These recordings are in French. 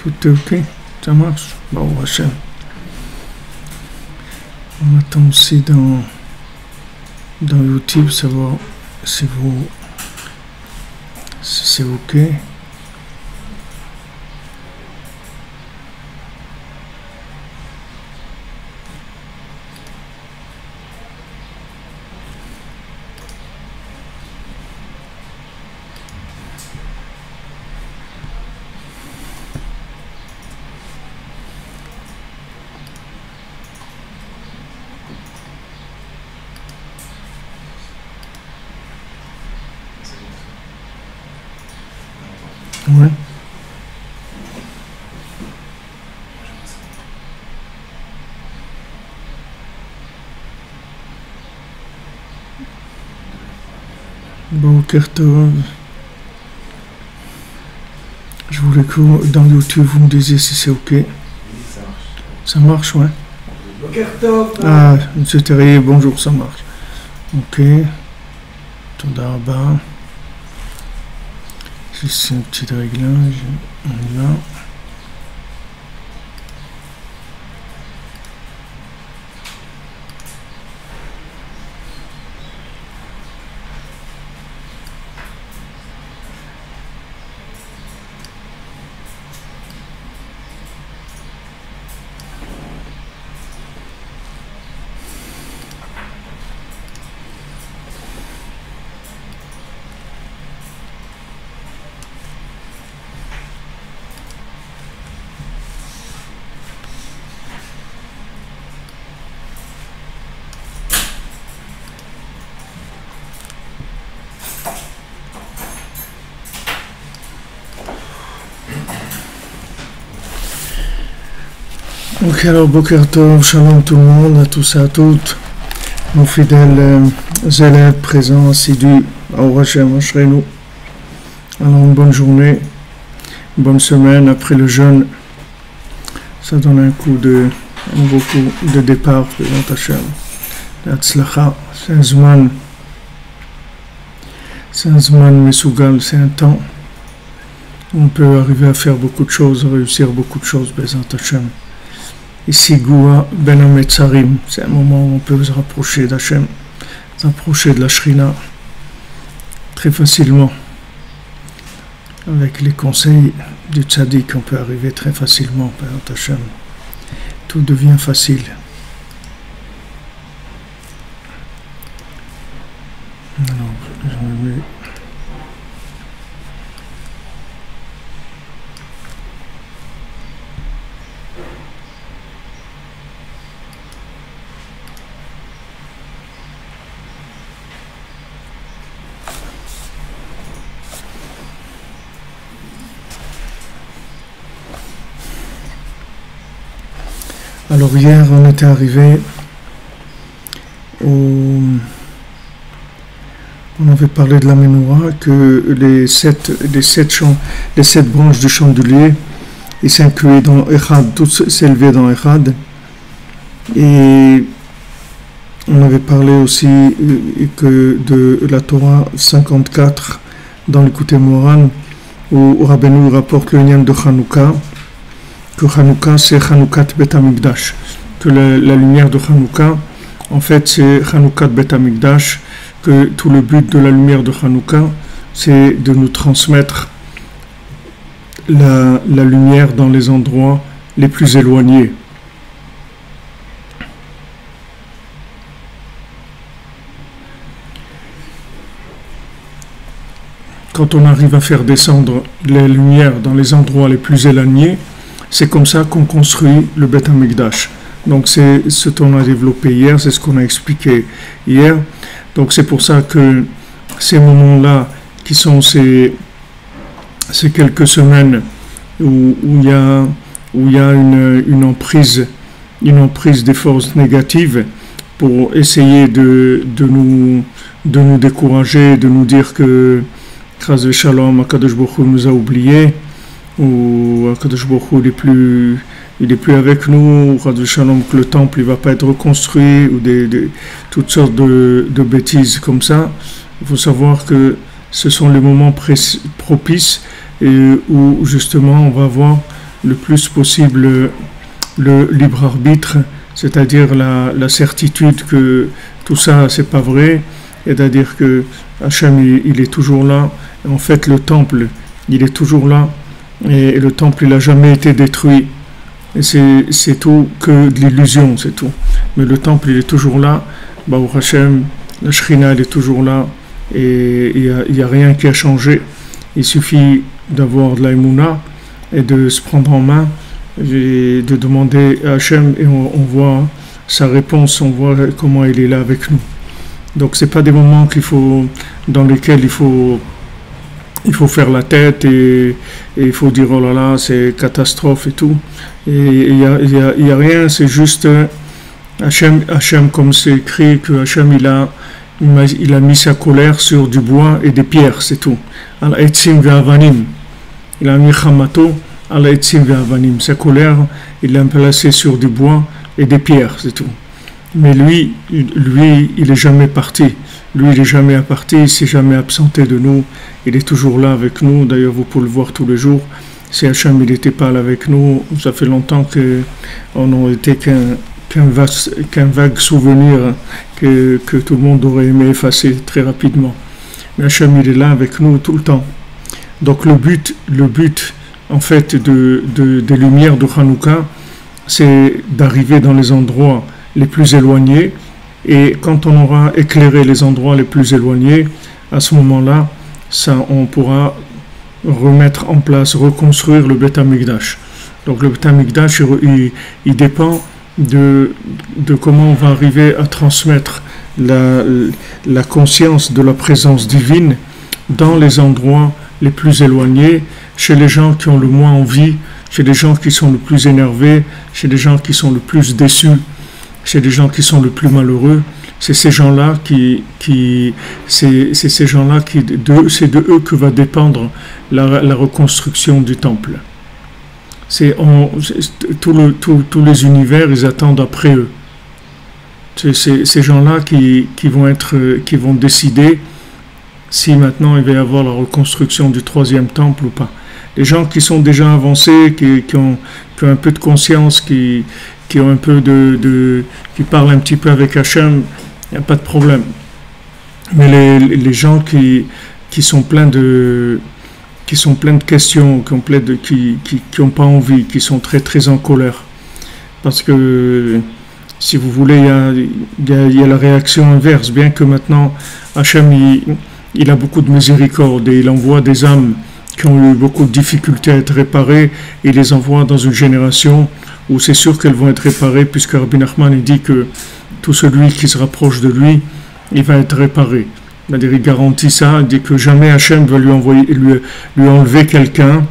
Tout est ok, ça marche. Bon, Hachem. On attend aussi dans YouTube savoir si c'est ok. Ouais. Bon, Kertov. Je voulais que dans YouTube vous me disiez si c'est ok. Ça marche, ouais. Ah, M. Terrier, bonjour, ça marche. Ok. Toda Rabba. Juste un petit réglage. On y va. Ok, alors Boker Tov, shalom tout le monde, à tous et à toutes, nos fidèles élèves présents, assidus, au Hachem, Ashrenu. Alors une bonne journée, une bonne semaine après le jeûne, ça donne un coup de départ, présent Hachem, l'Atzlacha, c'est un zman mesougal, c'est un temps où on peut arriver à faire beaucoup de choses, réussir beaucoup de choses, présent Hachem. Ici, Goua Ben Ametzarim, c'est un moment où on peut se rapprocher d'Hachem, se rapprocher de la Shrina très facilement. Avec les conseils du Tzaddik, on peut arriver très facilement vers Hachem. Tout devient facile. Alors, je me mets. Alors hier, on était arrivé on avait parlé de la menorah, que les sept branches du chandelier, ils s'incluaient dans Echad, toutes s'élevaient dans Echad. Et on avait parlé aussi que de la Torah 54 dans l'Écoute Moran, où Rabbeinu rapporte le lien de Hanouka, que Hanouka c'est Hanoukat Bet Hamikdash, que la lumière de Hanouka, en fait c'est Hanoukat Bet Hamikdash, que tout le but de la lumière de Hanouka, c'est de nous transmettre la lumière dans les endroits les plus éloignés. Quand on arrive à faire descendre les lumières dans les endroits les plus éloignés, c'est comme ça qu'on construit le Beth Amikdash. Donc c'est ce qu'on a développé hier, c'est ce qu'on a expliqué hier. Donc c'est pour ça que ces moments-là, qui sont ces quelques semaines où il y a une emprise des forces négatives pour essayer de nous décourager, de nous dire que Chas v'Shalom, Akadosh Baruch Hu nous a oubliés, ou Akadosh Baruch Hu il est plus avec nous, ou Chas v'Shalom que le temple il va pas être reconstruit, ou toutes sortes de bêtises comme ça. Il faut savoir que ce sont les moments propices où justement on va avoir le plus possible le libre arbitre, c'est-à-dire la certitude que tout ça c'est pas vrai, c'est-à-dire que Hachem il est toujours là. En fait, le temple, il est toujours là, et le temple, il n'a jamais été détruit. Et c'est tout que de l'illusion, c'est tout. Mais le temple, il est toujours là. Baruch Hashem, la Shrina, elle est toujours là, et il n'y a rien qui a changé. Il suffit d'avoir de la Emouna et de se prendre en main, et de demander à Hachem, et on voit sa réponse, on voit comment il est là avec nous. Donc, ce n'est pas des moments dans lesquels il faut faire la tête et il faut dire oh là là c'est catastrophe et tout, et il y a rien, c'est juste Hachem, comme c'est écrit que Hachem il a mis sa colère sur du bois et des pierres, c'est tout. Al etzim ve'avanim, il a mis Chamato al etzim ve'avanim, sa colère il l'a placé sur du bois et des pierres, c'est tout. Mais lui il est jamais parti. Lui, il n'est jamais parti, il ne s'est jamais absenté de nous, il est toujours là avec nous. D'ailleurs, vous pouvez le voir tous les jours. Si Hachem n'était pas là avec nous, ça fait longtemps qu'on n'aurait été qu'un vague souvenir que tout le monde aurait aimé effacer très rapidement. Mais Hachem, il est là avec nous tout le temps. Donc le but en fait, des lumières de Hanouka, c'est d'arriver dans les endroits les plus éloignés. Et quand on aura éclairé les endroits les plus éloignés, à ce moment-là, on pourra remettre en place, reconstruire le Beth Amikdash. Donc le Beth Amikdash, il dépend de comment on va arriver à transmettre la conscience de la présence divine dans les endroits les plus éloignés, chez les gens qui ont le moins envie, chez les gens qui sont le plus énervés, chez les gens qui sont le plus déçus, chez les gens qui sont le plus malheureux. C'est ces gens-là c'est de eux que va dépendre la reconstruction du temple. Tous les univers, ils attendent après eux. C'est ces gens-là qui vont décider si maintenant il va y avoir la reconstruction du troisième temple ou pas. Les gens qui sont déjà avancés, qui ont un peu de conscience, qui ont un peu qui parlent un petit peu avec Hachem, il n'y a pas de problème. Mais les gens qui sont pleins de questions, qui n'ont pas envie, qui sont très très en colère, parce que si vous voulez, il y a la réaction inverse. Bien que maintenant Hachem il a beaucoup de miséricorde et il envoie des âmes qui ont eu beaucoup de difficultés à être réparées, et il les envoie dans une génération où c'est sûr qu'elles vont être réparées, puisque Rabbi Nachman dit que tout celui qui se rapproche de lui, il va être réparé. C'est-à-dire, il garantit ça, il dit que jamais Hachem va lui enlever quelqu'un,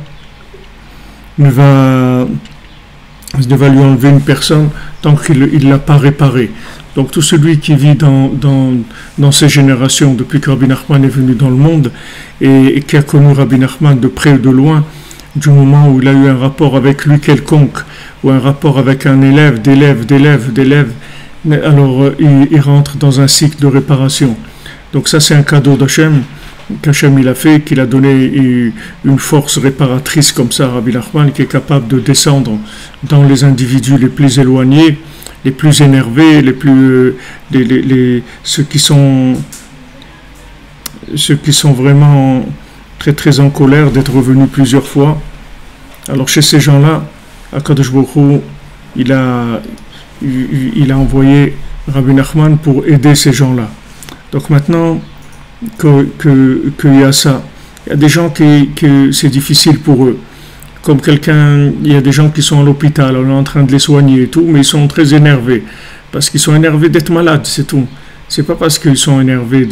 ne va lui enlever une personne tant qu'il ne l'a pas réparé. Donc tout celui qui vit dans ces générations, depuis que Rabbi Nachman est venu dans le monde, et qui a connu Rabbi Nachman de près ou de loin, du moment où il a eu un rapport avec lui quelconque, ou un rapport avec un élève, d'élève, alors il rentre dans un cycle de réparation. Donc ça, c'est un cadeau d'Hachem, qu'Hachem il a fait, qu'il a donné une force réparatrice comme ça à Rabbi Nachman, qui est capable de descendre dans les individus les plus éloignés, les plus énervés, ceux qui sont ceux qui sont vraiment très très en colère d'être revenus plusieurs fois. Alors chez ces gens-là, Akadosh Baruch Hu, il a envoyé Rabbi Nachman pour aider ces gens-là. Donc maintenant qu'il y a ça, il y a des gens que c'est difficile pour eux. Comme il y a des gens qui sont à l'hôpital, on est en train de les soigner et tout, mais ils sont très énervés. Parce qu'ils sont énervés d'être malades, c'est tout. C'est pas parce qu'ils sont énervés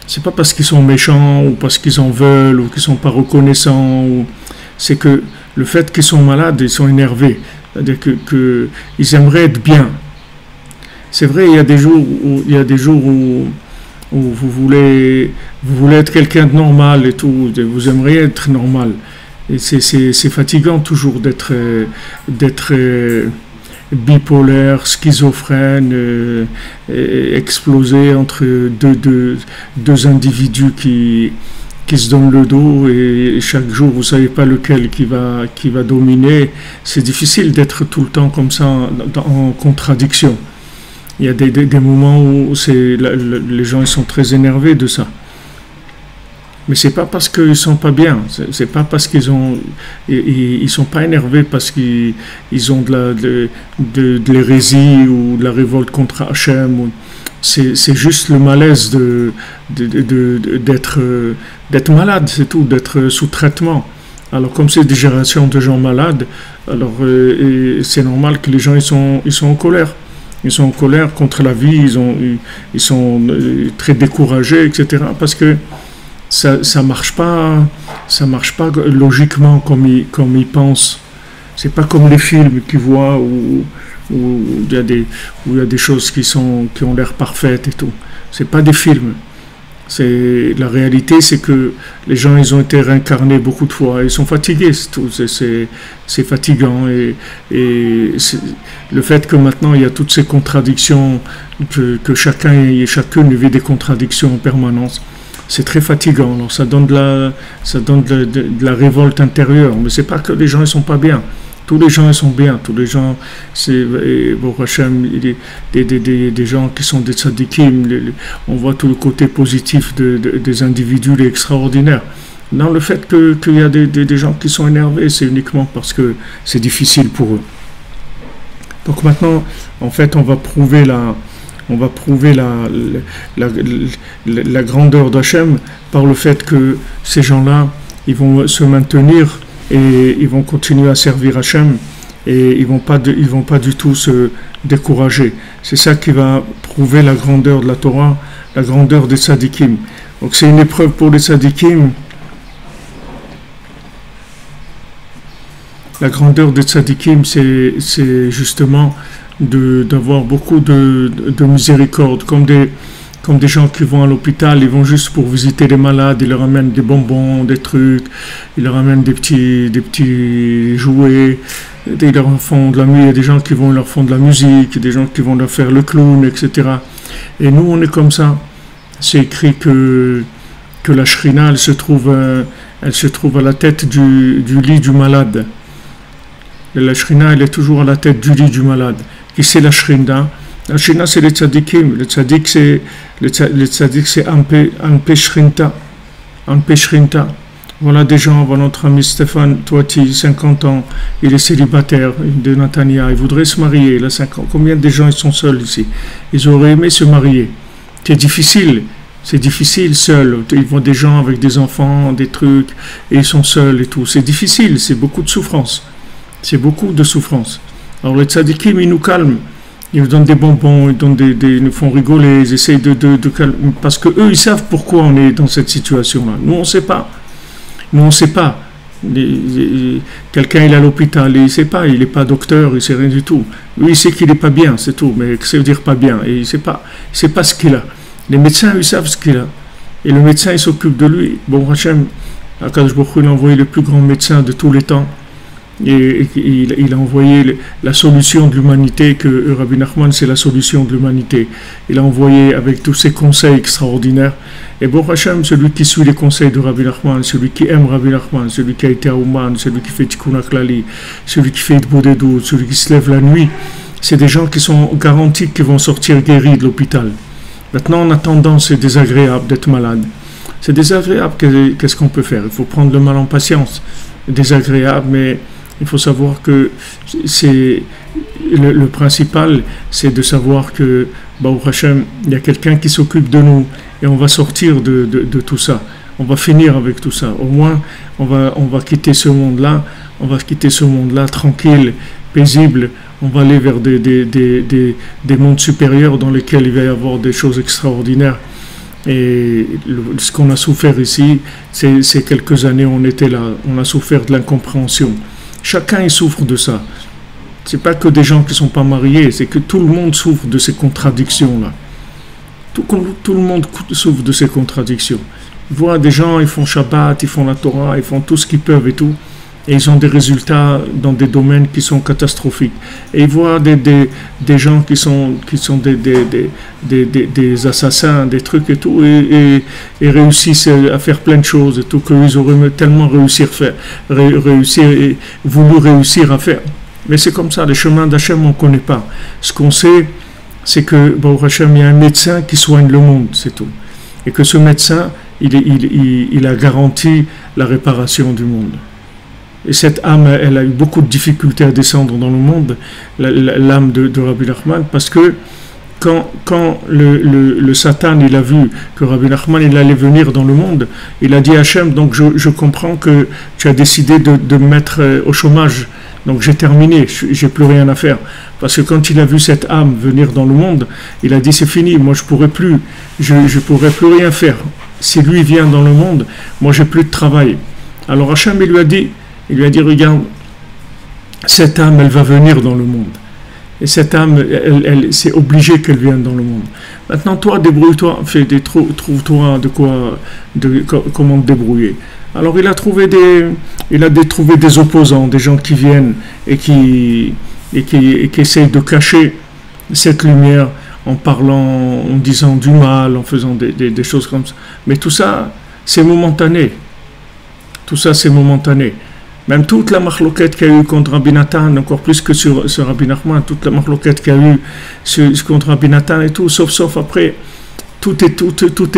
c'est pas parce qu'ils sont méchants ou parce qu'ils en veulent ou qu'ils sont pas reconnaissants. C'est que le fait qu'ils sont malades, ils sont énervés. C'est-à-dire que ils aimeraient être bien. C'est vrai, il y a des jours où vous voulez être quelqu'un de normal et tout, vous aimeriez être normal. Et c'est fatigant toujours d'être bipolaire, schizophrène, explosé entre deux individus qui se donnent le dos et chaque jour vous savez pas lequel qui va dominer. C'est difficile d'être tout le temps comme ça en contradiction. Il y a des moments où les gens ils sont très énervés de ça. Mais c'est pas parce qu'ils sont pas bien, c'est pas parce ils sont pas énervés parce qu'ils ont de l'hérésie ou de la révolte contre Hachem. C'est juste le malaise d'être malade, c'est tout, d'être sous traitement. Alors comme c'est des générations de gens malades, alors c'est normal que les gens ils sont en colère. Ils sont en colère contre la vie, ils sont très découragés, etc. Parce que ça marche pas logiquement comme ils pensent. C'est pas comme les films qu'ils voient où il y a des choses qui ont l'air parfaites et tout. C'est pas des films. La réalité, c'est que les gens ils ont été réincarnés beaucoup de fois, ils sont fatigués, c'est tout. C'est fatigant et le fait que maintenant il y a toutes ces contradictions, que chacun et chacune vit des contradictions en permanence. C'est très fatigant, alors ça donne de la révolte intérieure, mais c'est pas que les gens ils sont pas bien. Tous les gens ils sont bien, tous les gens, bon Hachem, des gens qui sont des tzadikim, on voit tout le côté positif des individus extraordinaires. Non, le fait qu'il y a des gens qui sont énervés, c'est uniquement parce que c'est difficile pour eux. Donc maintenant, en fait, on va prouver la grandeur d'Hachem par le fait que ces gens-là, ils vont se maintenir et ils vont continuer à servir Hachem et ils vont pas du tout se décourager. C'est ça qui va prouver la grandeur de la Torah, la grandeur des tzadikim. Donc c'est une épreuve pour les tzadikim. La grandeur des tzadikim, c'est justement d'avoir beaucoup de miséricorde, comme des gens qui vont à l'hôpital, ils vont juste pour visiter les malades, ils leur amènent des bonbons, des trucs, ils leur amènent des petits jouets, ils leur font de la musique, il y a des gens qui vont leur font de la musique, des gens qui vont leur faire le clown, etc. Et nous, on est comme ça. C'est écrit que la shrina, elle se trouve à la tête du lit du malade. Et la shrina, elle est toujours à la tête du lit du malade. Qui c'est la shrina? La shrina, c'est les tzadikim. Le tzadik, c'est Anpe Shrinta. Anpe Shrinta. Voilà des gens, voilà notre ami Stéphane Toiti, 50 ans, il est célibataire de Natania, il voudrait se marier, il a 5 ans. Combien de gens ils sont seuls ici? Ils auraient aimé se marier. C'est difficile seul. Ils voient des gens avec des enfants, des trucs, et ils sont seuls et tout. C'est difficile, c'est beaucoup de souffrance. C'est beaucoup de souffrance. Alors les tzadikim, ils nous calment. Ils nous donnent des bonbons, ils nous font rigoler, ils essayent de calmer. Parce que eux, ils savent pourquoi on est dans cette situation-là. Nous, on ne sait pas. Quelqu'un, il est à l'hôpital, il ne sait pas, il n'est pas docteur, il ne sait rien du tout. Lui, il sait qu'il n'est pas bien, c'est tout. Mais que ça veut dire pas bien? Et il ne sait pas ce qu'il a. Les médecins, ils savent ce qu'il a. Et le médecin, il s'occupe de lui. Bon, Hachem, Akadosh Baruch Hu, il a envoyé le plus grand médecin de tous les temps. Et il a envoyé la solution de l'humanité, que Rabbi Nachman, c'est la solution de l'humanité. Il a envoyé avec tous ses conseils extraordinaires. Et bon Hachem, celui qui suit les conseils de Rabbi Nachman, celui qui aime Rabbi Nachman, celui qui a été à Ouman, celui qui fait Tikkun HaKlali, celui qui fait Bodedut, celui qui se lève la nuit, c'est des gens qui sont garantis qu'ils vont sortir guéris de l'hôpital. Maintenant, on a tendance, c'est désagréable d'être malade. C'est désagréable, qu'est-ce qu'on peut faire? Il faut prendre le mal en patience. Désagréable, mais il faut savoir que c'est le principal, c'est de savoir que, Baruch Hashem, il y a quelqu'un qui s'occupe de nous et on va sortir de tout ça. On va finir avec tout ça. Au moins, on va quitter ce monde-là. On va quitter ce monde-là tranquille, paisible. On va aller vers des mondes supérieurs dans lesquels il va y avoir des choses extraordinaires. Et ce qu'on a souffert ici, ces quelques années où on était là, on a souffert de l'incompréhension. Chacun il souffre de ça. C'est pas que des gens qui sont pas mariés, c'est que tout le monde souffre de ces contradictions-là. Tout le monde souffre de ces contradictions. Ils voient des gens, ils font Shabbat, ils font la Torah, ils font tout ce qu'ils peuvent et tout. Et ils ont des résultats dans des domaines qui sont catastrophiques. Et ils voient des gens qui sont des assassins, des trucs et tout, et réussissent à faire plein de choses et tout, qu'ils auraient tellement réussi et voulu réussir à faire. Mais c'est comme ça, les chemins d'Hachem, on ne connaît pas. Ce qu'on sait, c'est que, Baruch Hashem, il y a un médecin qui soigne le monde, c'est tout. Et que ce médecin, il a garanti la réparation du monde. Et cette âme, elle a eu beaucoup de difficultés à descendre dans le monde, l'âme de Rabbi Nachman, parce que quand le Satan il a vu que Rabbi Nachman il allait venir dans le monde, il a dit à Hachem, donc je comprends que tu as décidé de me mettre au chômage, donc j'ai terminé, j'ai plus rien à faire. Parce que quand il a vu cette âme venir dans le monde, il a dit c'est fini, moi je pourrais plus rien faire. Si lui vient dans le monde, moi j'ai plus de travail. Alors Hachem il lui a dit, regarde, cette âme, elle va venir dans le monde. Et cette âme, c'est obligé qu'elle vienne dans le monde. Maintenant, toi, débrouille-toi, trouve-toi comment te débrouiller. Alors, il a trouvé des opposants, des gens qui viennent et qui essayent de cacher cette lumière en parlant, en disant du mal, en faisant des choses comme ça. Mais tout ça, c'est momentané. Tout ça, c'est momentané. Même toute la machloquette qu'il y a eu contre Rabbi Nathan, encore plus que sur Rabbi Nachman, toute la machloquette qu'il y a eu contre Rabbi Nathan et tout, sauf après, tout est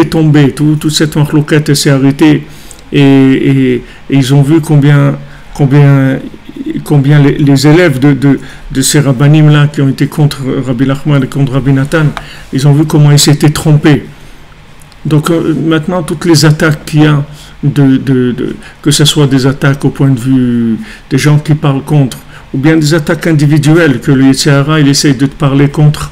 tombé, toute cette machloquette s'est arrêtée et ils ont vu combien les élèves de ces rabbinim-là qui ont été contre Rabbi Nachman et contre Rabbi Nathan, ils ont vu comment ils s'étaient trompés. Donc maintenant, toutes les attaques qu'il y a, que ce soit des attaques au point de vue des gens qui parlent contre, ou bien des attaques individuelles, que le Yetzirah, il essaye de te parler contre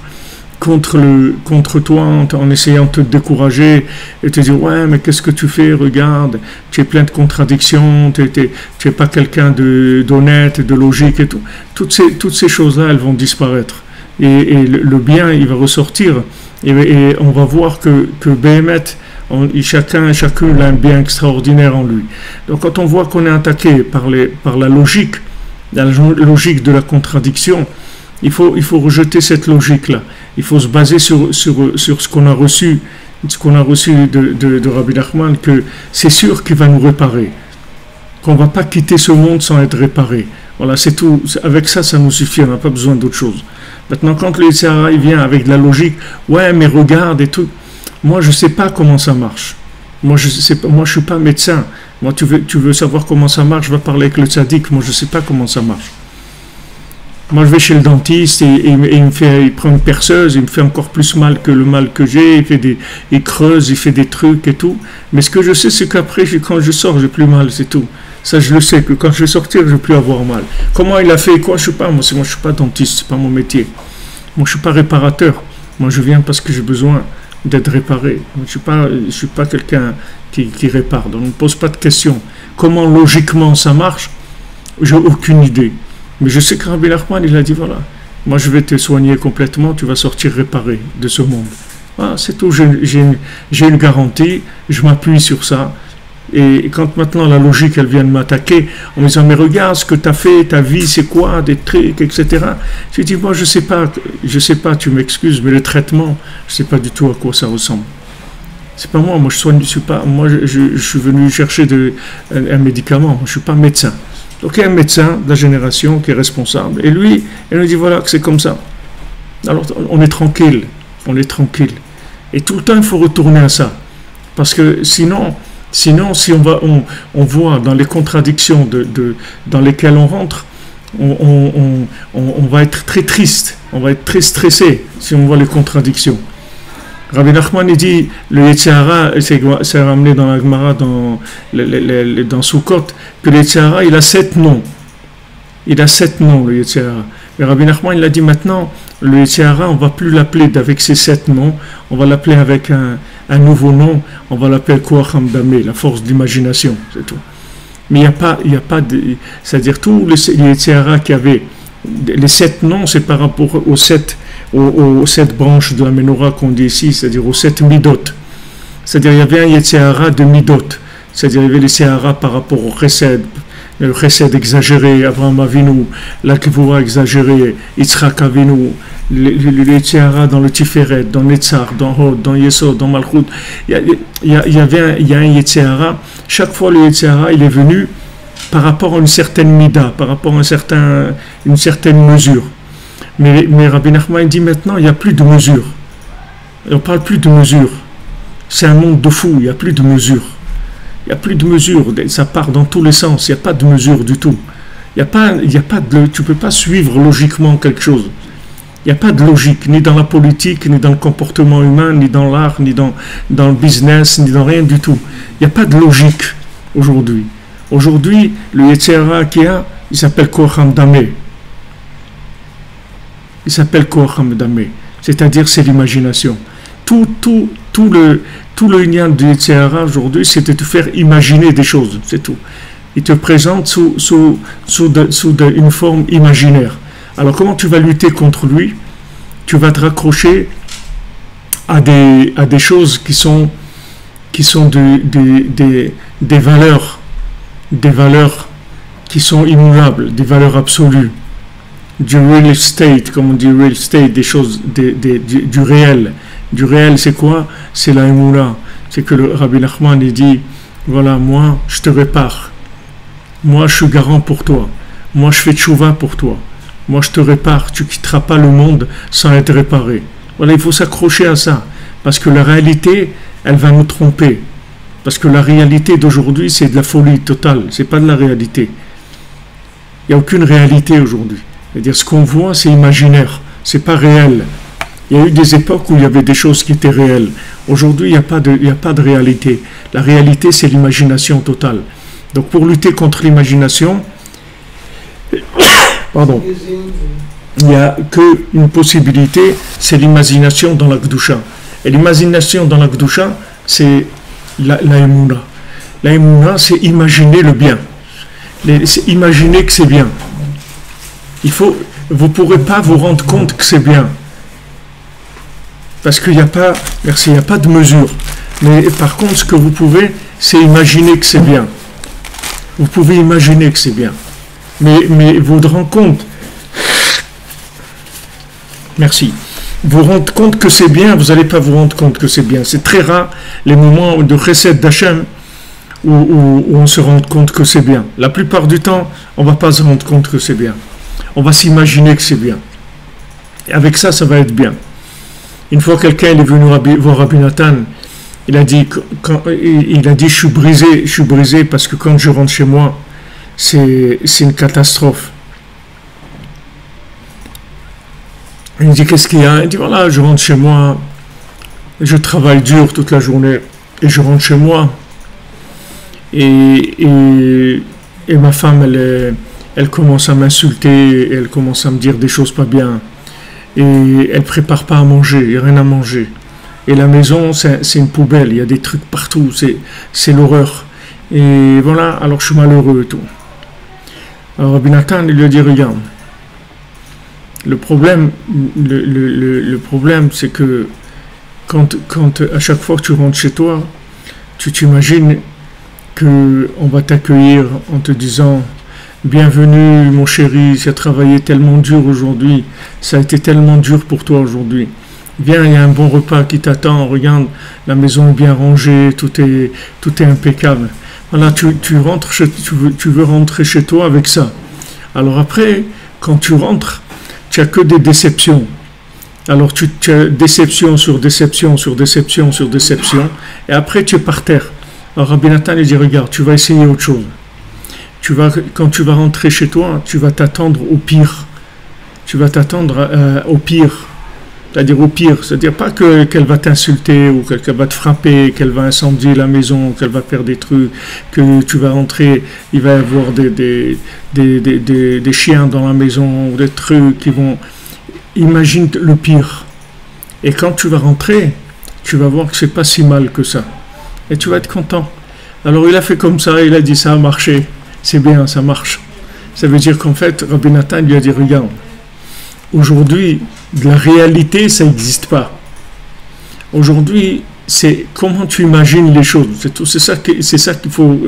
toi en essayant de te décourager et te dire ouais mais qu'est-ce que tu fais, regarde, tu es plein de contradictions, tu es pas quelqu'un d'honnête, de logique et tout. Toutes ces choses-là, elles vont disparaître et le bien, il va ressortir et on va voir que Béhémet, chacun a un bien extraordinaire en lui. Donc quand on voit qu'on est attaqué par la logique de la contradiction, il faut rejeter cette logique-là. Il faut se baser sur ce qu'on a reçu, de Rabbi Nachman, que c'est sûr qu'il va nous réparer, qu'on ne va pas quitter ce monde sans être réparé. Voilà, c'est tout. Avec ça, ça nous suffit, on n'a pas besoin d'autre chose. Maintenant, quand le Yetzirah vient avec de la logique, ouais, mais regarde et tout, moi, je ne sais pas comment ça marche. Moi, je ne suis pas médecin. Moi, tu veux savoir comment ça marche, je vais parler avec le tzaddik. Moi, je ne sais pas comment ça marche. Moi, je vais chez le dentiste et il prend une perceuse, il me fait encore plus mal que le mal que j'ai, il creuse, il fait des trucs et tout. Mais ce que je sais, c'est qu'après, quand je sors, j'ai plus mal, c'est tout. Ça, je le sais, que quand je vais sortir, je vais plus avoir mal. Comment il a fait quoi? Je sais pas, moi, je suis pas dentiste, c'est pas mon métier. Moi, je suis pas réparateur. Moi, je viens parce que j'ai besoin d'être réparé. Moi, je suis pas quelqu'un qui répare. Donc, on ne pose pas de questions. Comment logiquement ça marche? J'ai aucune idée. Mais je sais que Rabbi Nachman, il a dit, voilà, moi je vais te soigner complètement, tu vas sortir réparé de ce monde. Voilà, c'est tout, j'ai une garantie, je m'appuie sur ça. Et quand maintenant la logique, elle vient de m'attaquer, en me disant, mais regarde ce que tu as fait, ta vie, c'est quoi, des trucs, etc. J'ai dit, moi je sais pas, tu m'excuses, mais le traitement, je sais pas du tout à quoi ça ressemble. C'est pas moi je suis venu chercher un médicament, moi, je suis pas médecin. Donc il y a un médecin de la génération qui est responsable. Et lui, il nous dit voilà que c'est comme ça. Alors on est tranquille. Et tout le temps il faut retourner à ça. Parce que sinon si on voit dans les contradictions dans lesquelles on rentre, on va être très triste, on va être très stressé si on voit les contradictions. Rabbi Nachman il dit le Yetzer Hara, c'est ramené dans la Gemara dans Sukkot, que le Yetzer Hara il a 7 noms. Il a 7 noms, le Yetzer Hara. Mais Rabbi Nachman il a dit maintenant, le Yetzer Hara, on ne va plus l'appeler avec ces 7 noms, on va l'appeler avec un nouveau nom, on va l'appeler Koach Hamdameh, la force d'imagination, c'est tout. Mais il n'y a pas de. C'est-à-dire, tous les Yetzer Hara qui avaient les 7 noms, c'est par rapport aux 7 branches de la Menorah qu'on dit ici, c'est-à-dire aux 7 midot. C'est-à-dire, il y avait un Yetzer Hara de midot, c'est-à-dire, il y avait les Yetzer Hara par rapport au chesed, le chesed exagéré, Abraham Avinu, la Kivura exagérée, Yitzhak Avinu, le Yetzer Hara dans le Tiferet, dans Netzar, dans Hod, dans Yesod, dans Malchut. Il y a un Yetzer Hara. Chaque fois, le Yetzer Hara, il est venu par rapport à une certaine mida, par rapport à une certaine mesure. Mais Rabbi Nachman dit maintenant, il n'y a plus de mesure. On ne parle plus de mesure. C'est un monde de fou, il n'y a plus de mesure. Il n'y a plus de mesure, ça part dans tous les sens, il n'y a pas de mesure du tout. Tu ne peux pas suivre logiquement quelque chose. Il n'y a pas de logique, ni dans la politique, ni dans le comportement humain, ni dans l'art, ni dans le business, ni dans rien du tout. Il n'y a pas de logique aujourd'hui. Aujourd'hui, le Yetzer Hara qu'il y a, il s'appelle Koach Hamdameh. Il s'appelle Koach Hamdameh, c'est-à-dire c'est l'imagination. Tout le lien du Yetzer Hara aujourd'hui, c'est de te faire imaginer des choses, c'est tout. Il te présente sous une forme imaginaire. Alors comment tu vas lutter contre lui? Tu vas te raccrocher à des choses qui sont des valeurs qui sont immuables, des valeurs absolues, du real estate, comme on dit real estate, des choses du réel. Du réel, c'est quoi? C'est la émoula. C'est que le Rabbi Nachman il dit, voilà, moi je te répare, moi je suis garant pour toi, moi je fais tchouva pour toi. Moi, je te répare, tu ne quitteras pas le monde sans être réparé. Voilà, il faut s'accrocher à ça. Parce que la réalité, elle va nous tromper. Parce que la réalité d'aujourd'hui, c'est de la folie totale. Ce n'est pas de la réalité. Il n'y a aucune réalité aujourd'hui. C'est-à-dire, ce qu'on voit, c'est imaginaire. Ce n'est pas réel. Il y a eu des époques où il y avait des choses qui étaient réelles. Aujourd'hui, il n'y a pas de réalité. La réalité, c'est l'imagination totale. Donc, pour lutter contre l'imagination, il n'y a qu'une possibilité, c'est l'imagination dans la Kedusha. Et l'imagination dans la Kedusha, c'est la Emouna. La Emouna, c'est imaginer le bien. C'est imaginer que c'est bien. Vous ne pourrez pas vous rendre compte que c'est bien. Parce qu'il n'y a pas, il n'y a pas de mesure. Mais par contre, ce que vous pouvez, c'est imaginer que c'est bien. Vous pouvez imaginer que c'est bien. Mais vous vous rendez compte, merci, vous vous rendez compte que c'est bien, vous n'allez pas vous rendre compte que c'est bien. C'est très rare les moments de chesed d'Hachem où on se rend compte que c'est bien. La plupart du temps, on ne va pas se rendre compte que c'est bien. On va s'imaginer que c'est bien. Et avec ça, ça va être bien. Une fois, quelqu'un est venu voir Rabbi Nathan, il a dit, je suis brisé parce que quand je rentre chez moi, c'est une catastrophe. Il me dit, qu'est-ce qu'il y a? Il dit, voilà, je rentre chez moi, je travaille dur toute la journée, et je rentre chez moi, et ma femme, elle commence à m'insulter, elle commence à me dire des choses pas bien, et elle prépare pas à manger, il n'y a rien à manger. Et la maison, c'est une poubelle, il y a des trucs partout, c'est l'horreur. Et voilà, alors je suis malheureux et tout. Alors Rabbi Nathan, il lui a dit, regarde, le problème, c'est que quand à chaque fois que tu rentres chez toi, tu t'imagines qu'on va t'accueillir en te disant, bienvenue mon chéri, tu as travaillé tellement dur aujourd'hui, ça a été tellement dur pour toi aujourd'hui. Viens, il y a un bon repas qui t'attend, regarde, la maison est bien rangée, tout est impeccable. Voilà, tu veux rentrer chez toi avec ça. Alors après, quand tu rentres, tu n'as que des déceptions. Alors tu as déception sur déception sur déception sur déception, et après tu es par terre. Alors Rabbi Nathan lui dit, regarde, tu vas essayer autre chose. Quand tu vas rentrer chez toi, tu vas t'attendre au pire. Tu vas t'attendre au pire. C'est-à-dire au pire. C'est-à-dire pas qu'elle va t'insulter, ou qu'elle va te frapper, qu'elle va incendier la maison, qu'elle va faire des trucs, que tu vas rentrer, il va y avoir des chiens dans la maison, ou des trucs qui vont... Imagine le pire. Et quand tu vas rentrer, tu vas voir que c'est pas si mal que ça. Et tu vas être content. Alors il a fait comme ça, il a dit ça a marché. C'est bien, ça marche. Ça veut dire qu'en fait, Rabbi Nathan lui a dit, regarde, aujourd'hui, la réalité, ça n'existe pas. Aujourd'hui, c'est comment tu imagines les choses. C'est ça qu'il faut...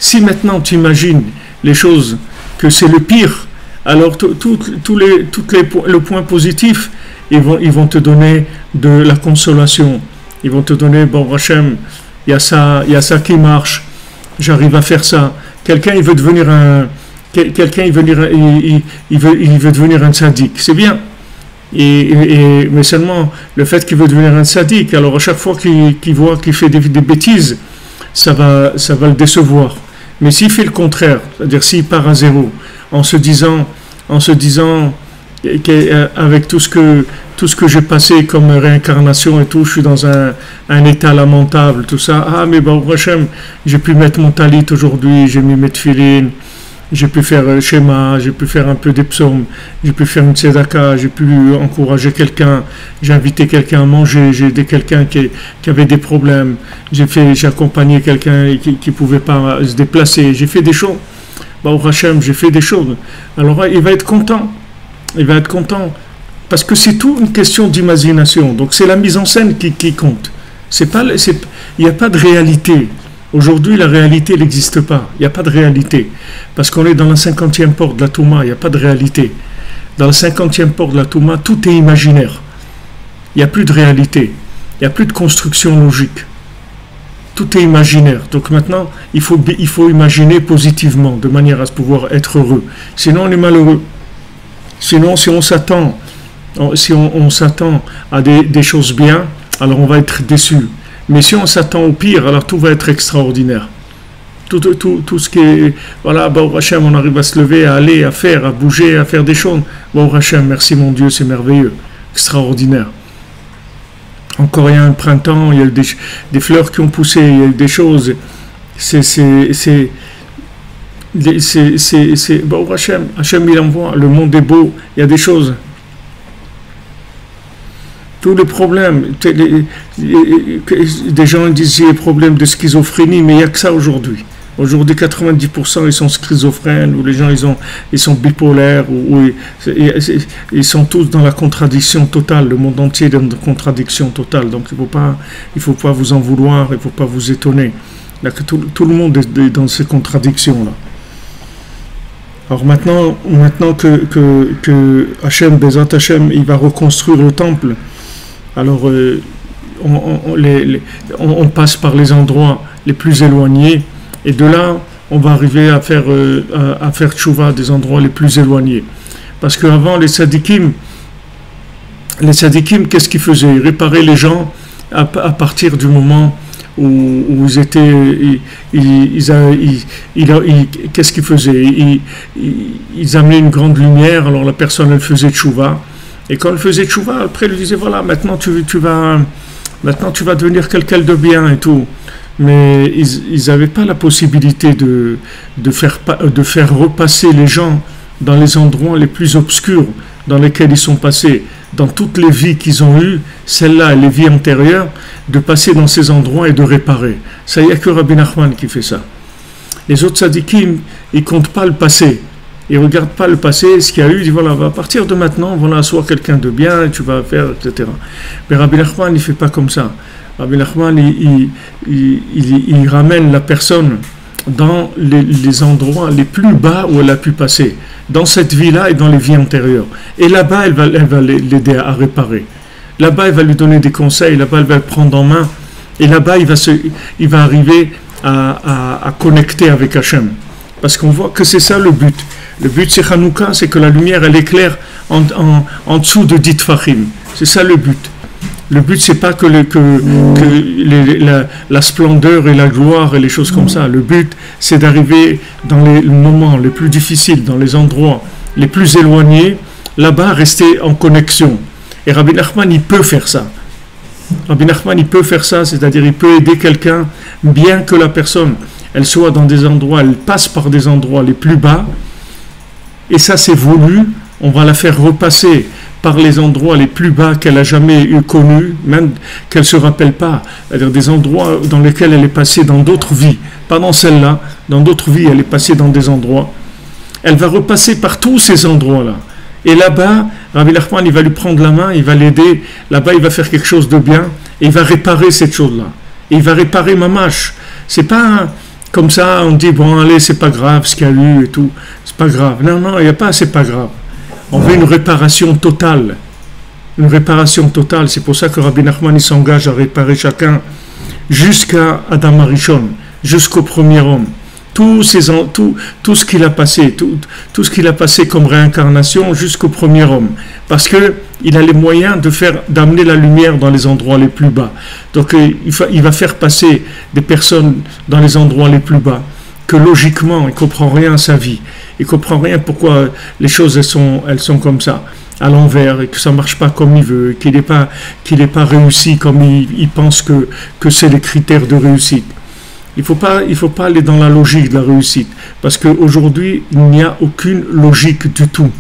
Si maintenant tu imagines les choses, que c'est le pire, alors le point positif, ils vont te donner de la consolation. Ils vont te donner, bon, Hachem, il y a ça qui marche, j'arrive à faire ça. Quelqu'un, il veut devenir un sadique, c'est bien. Mais seulement le fait qu'il veut devenir un sadique, alors à chaque fois qu'il voit qu'il fait des bêtises, ça va le décevoir. Mais s'il fait le contraire, c'est-à-dire s'il part à zéro, en se disant qu'avec tout ce que j'ai passé comme réincarnation et tout, je suis dans un état lamentable, tout ça. Ah, mais bon, Hachem, j'ai pu mettre mon talit aujourd'hui, j'ai mis mes tefilines, j'ai pu faire le schéma, j'ai pu faire un peu des psaumes, j'ai pu faire une tzedaka, j'ai pu encourager quelqu'un, j'ai invité quelqu'un à manger, j'ai aidé quelqu'un qui avait des problèmes, j'ai accompagné quelqu'un qui pouvait pas se déplacer, j'ai fait des choses. Bah, Hachem, j'ai fait des choses. Alors il va être content. Il va être content. Parce que c'est tout une question d'imagination. Donc c'est la mise en scène qui compte. Il n'y a pas de réalité. Aujourd'hui, la réalité n'existe pas. Il n'y a pas de réalité. Parce qu'on est dans la 50e porte de la Touma, il n'y a pas de réalité. Dans la 50e porte de la Touma, tout est imaginaire. Il n'y a plus de réalité. Il n'y a plus de construction logique. Tout est imaginaire. Donc maintenant, il faut imaginer positivement, de manière à pouvoir être heureux. Sinon, on est malheureux. Sinon, si on s'attend à des choses bien, alors on va être déçu. Mais si on s'attend au pire, alors tout va être extraordinaire. Tout ce qui est... Voilà, Baruch Hashem, on arrive à se lever, à aller, à faire, à bouger, à faire des choses. Baruch Hashem, merci mon Dieu, c'est merveilleux. Extraordinaire. Encore il y a un printemps, il y a eu des fleurs qui ont poussé, il y a eu des choses. Baruch Hashem, Hashem il envoie, le monde est beau, il y a des choses. Tous les problèmes, des gens disent qu'il y a des problèmes de schizophrénie, mais il n'y a que ça aujourd'hui. Aujourd'hui, 90% ils sont schizophrènes, ou les gens ils sont bipolaires, ou ils sont tous dans la contradiction totale. Le monde entier est dans la contradiction totale. Donc il faut pas vous en vouloir, il ne faut pas vous étonner. Là, que tout le monde est dans ces contradictions-là. Alors maintenant que Hachem, Bezat Hachem, il va reconstruire le temple, alors on passe par les endroits les plus éloignés, et de là, on va arriver à faire tchouva des endroits les plus éloignés. Parce qu'avant, les sadikim, qu'est-ce qu'ils faisaient? Ils réparaient les gens à partir du moment où ils étaient... qu'est-ce qu'ils faisaient? Ils amenaient une grande lumière, alors la personne, elle faisait tchouva. Et quand elle faisait tchouva, après, elle lui disait, voilà, maintenant tu vas devenir quelqu'un de bien et tout. Mais ils n'avaient pas la possibilité de faire repasser les gens dans les endroits les plus obscurs dans lesquels ils sont passés, dans toutes les vies qu'ils ont eues, celles-là et les vies antérieures, de passer dans ces endroits et de réparer. Ça, il n'y a que Rabbi Nachman qui fait ça. Les autres sadikim, ils ne comptent pas le passé. Ils ne regardent pas le passé, ce qu'il y a eu, ils disent voilà, à partir de maintenant, voilà, sois quelqu'un de bien, tu vas faire, etc. Mais Rabbi Nachman, il ne fait pas comme ça. Rabbi Nachman, il ramène la personne dans les endroits les plus bas où elle a pu passer, dans cette vie-là et dans les vies antérieures. Et là-bas, elle va l'aider à réparer. Là-bas, elle va lui donner des conseils, là-bas, elle va le prendre en main, et là-bas, il va arriver à connecter avec Hachem. Parce qu'on voit que c'est ça le but. Le but, c'est Hanouka, c'est que la lumière, elle éclaire en dessous de 10 tfachim. C'est ça le but. Le but, c'est pas que la splendeur et la gloire et les choses comme ça. Le but, c'est d'arriver dans les moments les plus difficiles, dans les endroits les plus éloignés, là-bas, rester en connexion. Et Rabbi Nachman, il peut faire ça. Rabbi Nachman, il peut faire ça, c'est-à-dire il peut aider quelqu'un, bien que la personne, elle soit dans des endroits, elle passe par des endroits les plus bas, et ça c'est voulu, on va la faire repasser par les endroits les plus bas qu'elle a jamais eu connus, même qu'elle ne se rappelle pas, c'est-à-dire des endroits dans lesquels elle est passée dans d'autres vies, pas dans celle-là, dans d'autres vies elle est passée dans des endroits, elle va repasser par tous ces endroits-là. Et là-bas, Rabbi Nachman, il va lui prendre la main, il va l'aider, là-bas il va faire quelque chose de bien, et il va réparer cette chose-là. Et il va réparer Mamash. C'est pas comme ça, on dit, bon allez, c'est pas grave ce qu'il y a eu et tout, c'est pas grave. Non, non, il n'y a pas, c'est pas grave. On veut une réparation totale. Une réparation totale, c'est pour ça que Rabbi Nachman, il s'engage à réparer chacun jusqu'à Adam Arishon, jusqu'au premier homme. Tout ce qu'il a passé, tout ce qu'il a passé comme réincarnation jusqu'au premier homme, parce que il a les moyens d'amener la lumière dans les endroits les plus bas. Donc il va faire passer des personnes dans les endroits les plus bas que logiquement il comprend rien à sa vie, il comprend rien pourquoi les choses elles sont comme ça, à l'envers, et que ça marche pas comme il veut, qu'il n'est pas réussi comme il pense que c'est les critères de réussite. Il faut pas aller dans la logique de la réussite, parce qu'aujourd'hui, il n'y a aucune logique du tout.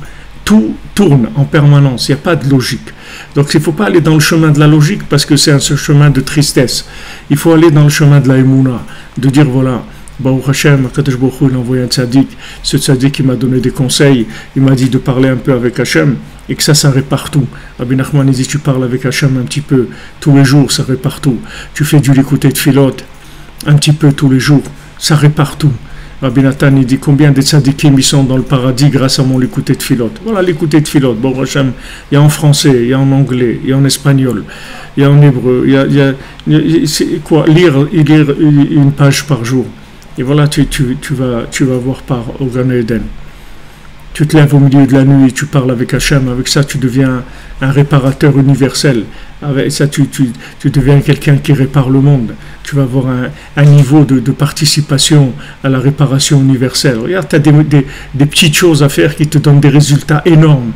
Tout tourne en permanence, il n'y a pas de logique. Donc il ne faut pas aller dans le chemin de la logique, parce que c'est un chemin de tristesse. Il faut aller dans le chemin de la émouna, de dire voilà, Baruch Hashem, Kadosh Baruch Hu, il a envoyé un tzaddik, ce tzaddik il m'a donné des conseils, il m'a dit de parler un peu avec Hashem, et que ça répare tout. Rabbi Nachman dit tu parles avec Hashem un petit peu, tous les jours, ça répare tout. Tu fais du l'écouter de filote, un petit peu tous les jours, ça répare tout. Rabbi Nathan, il dit combien de tzadikim ils sont dans le paradis grâce à mon l'écouter de filote. Voilà l'écouter de filote. Bon, Hashem, il y a en français, il y a en anglais, il y a en espagnol, il y a en hébreu, c'est quoi, lire une page par jour. Et voilà, tu vas voir par au Gan Eden. Tu te lèves au milieu de la nuit, tu parles avec Hashem, avec ça tu deviens un réparateur universel. Avec ça tu deviens quelqu'un qui répare le monde. Tu vas avoir un niveau de participation à la réparation universelle. Regarde, tu as des petites choses à faire qui te donnent des résultats énormes.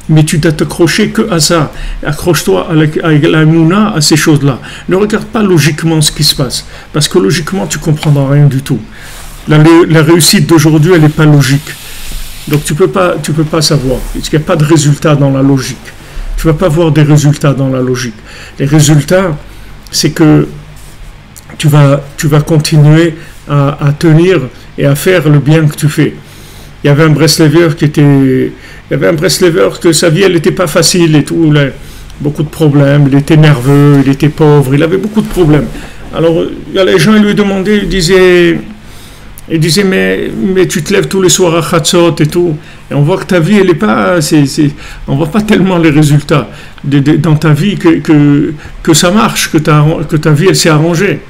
Mais tu dois t'accrocher que à ça. Accroche-toi à la mouna, à ces choses-là. Ne regarde pas logiquement ce qui se passe. Parce que logiquement, tu ne comprendras rien du tout. La réussite d'aujourd'hui, elle n'est pas logique. Donc tu peux pas savoir. Il n'y a pas de résultat dans la logique. Tu ne vas pas voir des résultats dans la logique. Les résultats, c'est que tu vas continuer à tenir et à faire le bien que tu fais. Il y avait un Breslever que sa vie, elle n'était pas facile et tout. Il a beaucoup de problèmes. Il était nerveux, il était pauvre, il avait beaucoup de problèmes. Alors, les gens lui demandaient, ils disaient mais tu te lèves tous les soirs à Chatzot et tout. Et on voit que ta vie, elle est pas, on voit pas tellement les résultats dans ta vie que ça marche, que ta vie, elle s'est arrangée.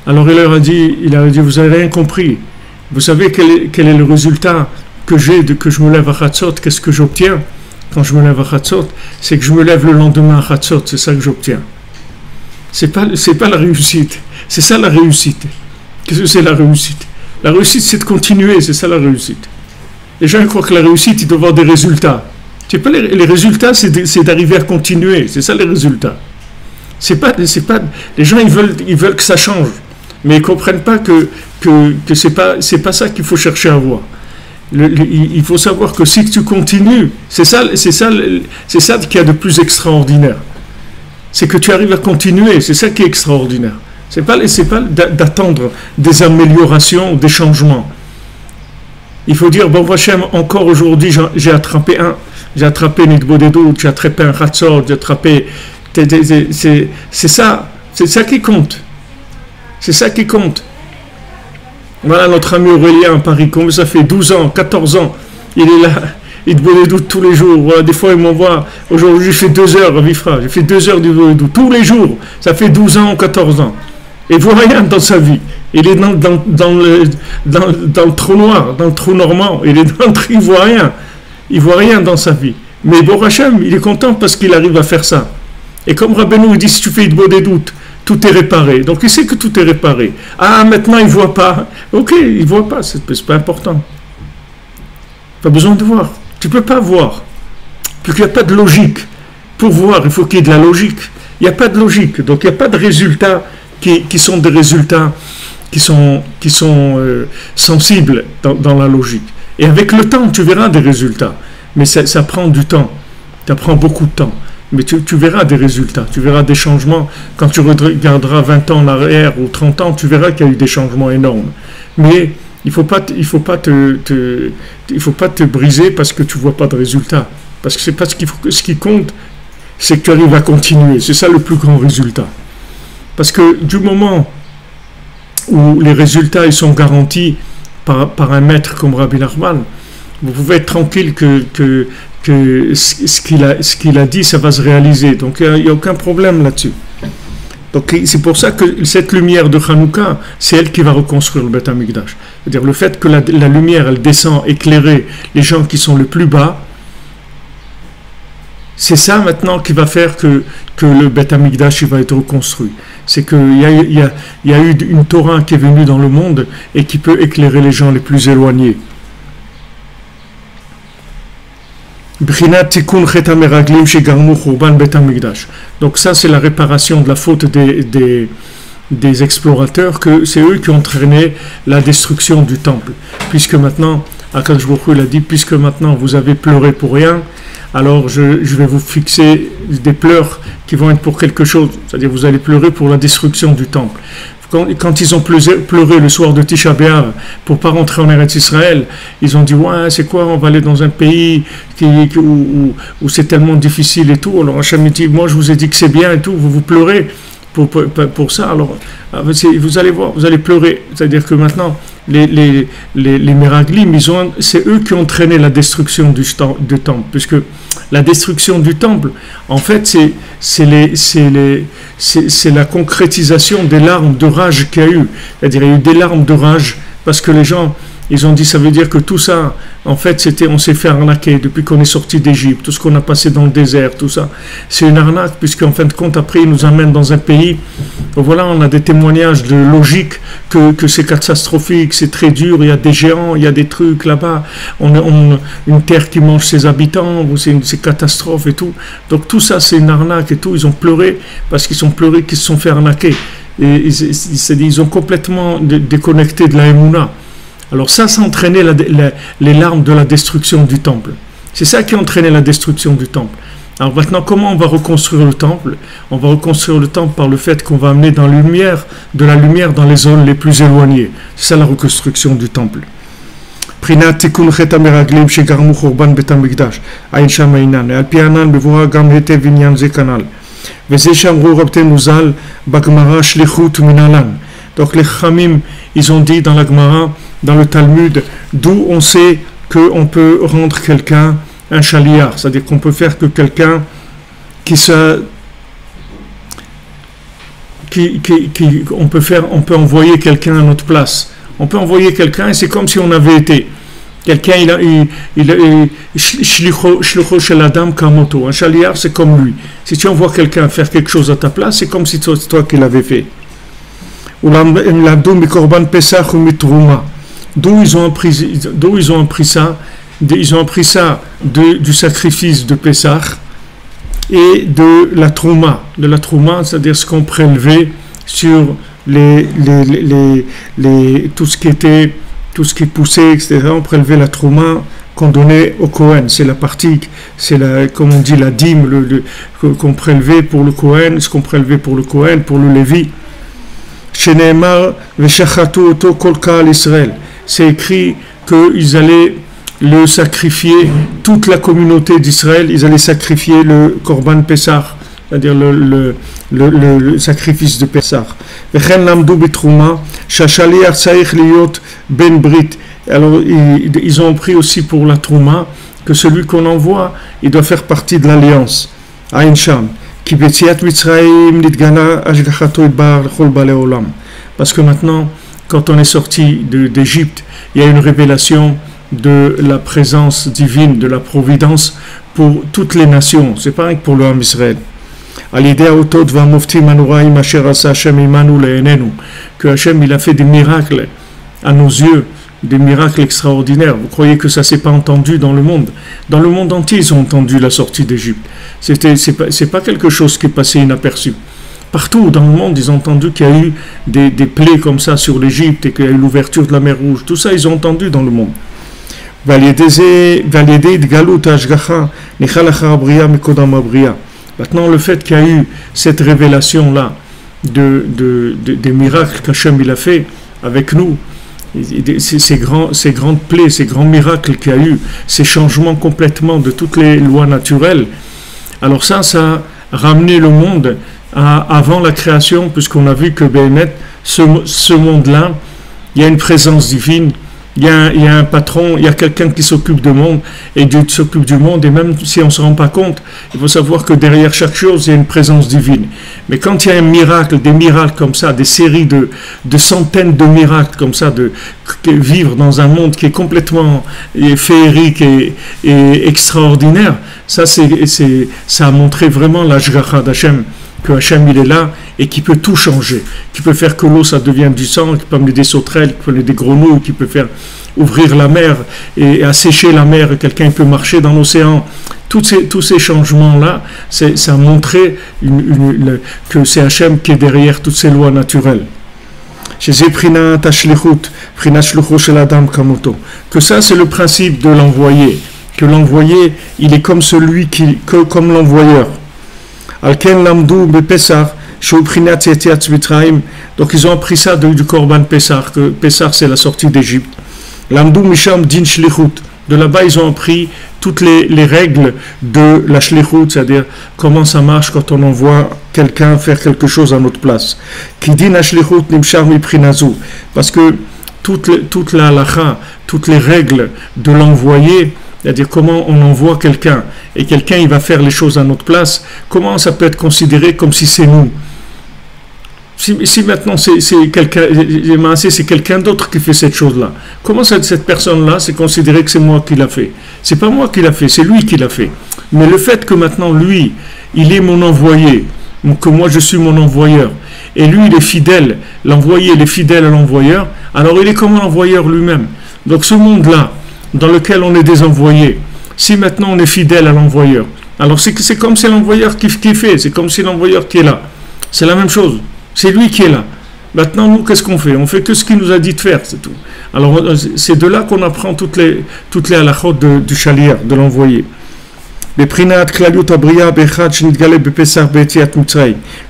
Alors il leur a dit, vous n'avez rien compris. Vous savez quel est le résultat que j'ai que je me lève à Chatzot? Qu'est-ce que j'obtiens quand je me lève à Chatzot? C'est que je me lève le lendemain à Chatzot. C'est ça que j'obtiens. C'est pas la réussite. C'est ça la réussite. Qu'est-ce que c'est la réussite? La réussite, c'est de continuer. C'est ça la réussite. Les gens croient que la réussite, ils doivent avoir des résultats. C'est pas les résultats, c'est d'arriver à continuer. C'est ça les résultats. C'est pas les gens ils veulent que ça change, mais ils comprennent pas que c'est pas ça qu'il faut chercher à voir. Il faut savoir que si tu continues, c'est ça qu'il y a de plus extraordinaire. C'est que tu arrives à continuer, c'est ça qui est extraordinaire. C'est pas d'attendre des améliorations, des changements. Il faut dire, bon, Hachem, encore aujourd'hui, j'ai attrapé Nidbodedou, j'ai attrapé un Chatzot, j'ai attrapé. C'est ça qui compte. C'est ça qui compte. Voilà notre ami Aurélien à Paris, comme ça fait 12 ans, 14 ans, il est là, il te Nidbodedou tous les jours. Voilà, des fois, il m'envoie, aujourd'hui, j'ai fait 2 heures, Vifra, j'ai fait 2 heures de Nidbodedou, tous les jours. Ça fait 12 ans, 14 ans. Et il ne voit rien dans sa vie. Il est dans le trou noir, dans le trou normand. Il ne voit rien. Il ne voit rien dans sa vie. Mais Baruch Hashem, il est content parce qu'il arrive à faire ça. Et comme Rabbeinu dit, si tu fais Idbo des doutes, tout est réparé. Donc il sait que tout est réparé. Ah, maintenant il ne voit pas. Ok, il ne voit pas, c'est pas important. Pas besoin de voir. Tu ne peux pas voir. Puisqu'il n'y a pas de logique. Pour voir, il faut qu'il y ait de la logique. Il n'y a pas de logique. Donc il n'y a pas de résultats qui sont des résultats qui sont sensibles dans la logique. Et avec le temps, tu verras des résultats. Mais ça prend du temps. Ça prend beaucoup de temps. Mais tu verras des résultats. Tu verras des changements. Quand tu regarderas 20 ans en arrière ou 30 ans, tu verras qu'il y a eu des changements énormes. Mais il faut pas te briser parce que tu ne vois pas de résultats. Parce que c'est pas ce qui compte, c'est que tu arrives à continuer. C'est ça le plus grand résultat. Parce que du moment où les résultats ils sont garantis par un maître comme Rabbi Nachman, vous pouvez être tranquille que ce qu'il a dit, ça va se réaliser. Donc il n'y a aucun problème là-dessus. Donc c'est pour ça que cette lumière de Hanouka, c'est elle qui va reconstruire le Beth Amikdash. C'est-à-dire le fait que la lumière, elle descend éclairer les gens qui sont le plus bas, c'est ça maintenant qui va faire que le Beth Amikdash il va être reconstruit. C'est qu'il y a eu une Torah qui est venue dans le monde et qui peut éclairer les gens les plus éloignés. Donc ça c'est la réparation de la faute des explorateurs, que c'est eux qui ont entraîné la destruction du temple. Puisque maintenant, Akadosh Baruch Hu l'a dit, puisque maintenant vous avez pleuré pour rien, alors je vais vous fixer des pleurs qui vont être pour quelque chose. C'est-à-dire vous allez pleurer pour la destruction du temple. Quand ils ont pleuré le soir de Tisha B'Av pour ne pas rentrer en Eretz Israël, ils ont dit ouais, c'est quoi, on va aller dans un pays où c'est tellement difficile et tout. Alors Hachem dit, moi je vous ai dit que c'est bien et tout, vous pleurez pour ça. Alors vous allez voir, vous allez pleurer. C'est-à-dire que maintenant les Meraglim, c'est eux qui ont entraîné la destruction du temple, puisque la destruction du temple, en fait, c'est la concrétisation des larmes de rage qu'il y a eu. C'est-à-dire, il y a eu des larmes de rage parce que les gens, ils ont dit, ça veut dire que tout ça, en fait, on s'est fait arnaquer depuis qu'on est sorti d'Égypte, tout ce qu'on a passé dans le désert, tout ça. C'est une arnaque, puisqu'en fin de compte, après, ils nous amènent dans un pays où, voilà, on a des témoignages de logique que c'est catastrophique, c'est très dur, il y a des géants, il y a des trucs là-bas, une terre qui mange ses habitants, c'est catastrophe et tout. Donc tout ça, c'est une arnaque et tout. Ils ont pleuré parce qu'ils ont pleuré qu'ils se sont fait arnaquer. Et ils ont complètement déconnecté de la Emouna. Alors ça a entraîné les larmes de la destruction du temple. C'est ça qui a entraîné la destruction du temple. Alors maintenant, comment on va reconstruire le temple? On va reconstruire le temple par le fait qu'on va amener de la lumière dans les zones les plus éloignées. C'est ça la reconstruction du temple. Prinat tikun chet hameraglim shegarmu chorban bet hamikdash ayin sham einan al pi hanan bevora gam hetev inyan ze kanal veze shamru rabtenu zal bagmara shlichut minalan. Donc les Chamim, ils ont dit dans la Gemara, dans le Talmud, d'où on sait qu'on peut rendre quelqu'un un chaliar, c'est-à-dire qu'on peut faire que quelqu'un on peut envoyer quelqu'un à notre place. On peut envoyer quelqu'un et c'est comme si on avait été. Quelqu'un, il a shlicho shel adam kamoto. Un chaliar, c'est comme lui. Si tu envoies quelqu'un faire quelque chose à ta place, c'est comme si c'est toi qui l'avais fait. D'où ils ont appris ça? Ils ont appris ça du sacrifice de Pessah et de la trouma. De la trouma, c'est-à-dire ce qu'on prélevait sur tout ce qui poussait, etc. On prélevait la trouma qu'on donnait au Kohen. C'est la partie, comme on dit, la dîme qu'on prélevait pour le Kohen, ce qu'on prélevait pour le Kohen, pour le Lévi. C'est écrit qu'ils allaient le sacrifier, toute la communauté d'Israël, ils allaient sacrifier le Korban Pessah, c'est-à-dire le sacrifice de Pessah. Alors ils ont pris aussi pour la Trouma que celui qu'on envoie, il doit faire partie de l'alliance. Aïn Sham. Parce que maintenant, quand on est sorti d'Égypte, il y a une révélation de la présence divine, de la providence pour toutes les nations. C'est pareil pour le Ham Israël. que Hachem il a fait des miracles à nos yeux, des miracles extraordinaires. Vous croyez que ça s'est pas entendu dans le monde? Dans le monde entier, ils ont entendu la sortie d'Égypte. C'est pas quelque chose qui est passé inaperçu. Partout dans le monde, ils ont entendu qu'il y a eu des plaies comme ça sur l'Égypte et qu'il y a eu l'ouverture de la mer Rouge. Tout ça, ils ont entendu dans le monde. Maintenant, le fait qu'il y a eu cette révélation-là des miracles qu'Hachem il a fait avec nous, ces grandes plaies, ces grands miracles qu'il y a eu, ces changements complètement de toutes les lois naturelles, alors ça a ramené le monde avant la création, puisqu'on a vu que ce monde-là, il y a une présence divine, il y a un patron, il y a quelqu'un qui s'occupe du monde, et Dieu s'occupe du monde, et même si on ne se rend pas compte, il faut savoir que derrière chaque chose, il y a une présence divine. Mais quand il y a un miracle, des miracles comme ça, des séries de centaines de miracles comme ça, vivre dans un monde qui est complètement féerique et extraordinaire, ça a montré vraiment l'Ashgacha d'Hachem, que Hachem il est là et qui peut tout changer, qui peut faire que l'eau ça devienne du sang, qui peut amener des sauterelles, qui peut amener des grenouilles, qui peut faire ouvrir la mer et assécher la mer, et quelqu'un peut marcher dans l'océan. Tous ces changements-là, ça a montré que c'est Hachem qui est derrière toutes ces lois naturelles. Que ça c'est le principe de l'envoyé, que l'envoyé il est comme comme l'envoyeur. Donc ils ont appris ça du Korban Pessah, que Pessah c'est la sortie d'Égypte. De là-bas ils ont appris toutes les règles de la shlichut, c'est-à-dire comment ça marche quand on envoie quelqu'un faire quelque chose à notre place. Parce que toute la halakha, toutes les règles de l'envoyé, c'est-à-dire comment on envoie quelqu'un et quelqu'un il va faire les choses à notre place, comment ça peut être considéré comme si c'est nous? Si maintenant c'est quelqu'un d'autre qui fait cette chose-là, comment cette personne-là c'est considéré que c'est moi qui l'a fait? C'est pas moi qui l'a fait, c'est lui qui l'a fait. Mais le fait que maintenant lui, il est mon envoyé, que moi je suis mon envoyeur, et lui il est fidèle, l'envoyé il est fidèle à l'envoyeur, alors il est comme l'envoyeur lui-même. Donc ce monde-là, dans lequel on est des envoyés, si maintenant on est fidèle à l'envoyeur, alors c'est comme c'est l'envoyeur qui fait, c'est comme si l'envoyeur qui est là, c'est la même chose, c'est lui qui est là. Maintenant nous qu'est-ce qu'on fait? On fait que ce qu'il nous a dit de faire, c'est tout. Alors c'est de là qu'on apprend toutes les halachot du shaliach, de l'envoyé.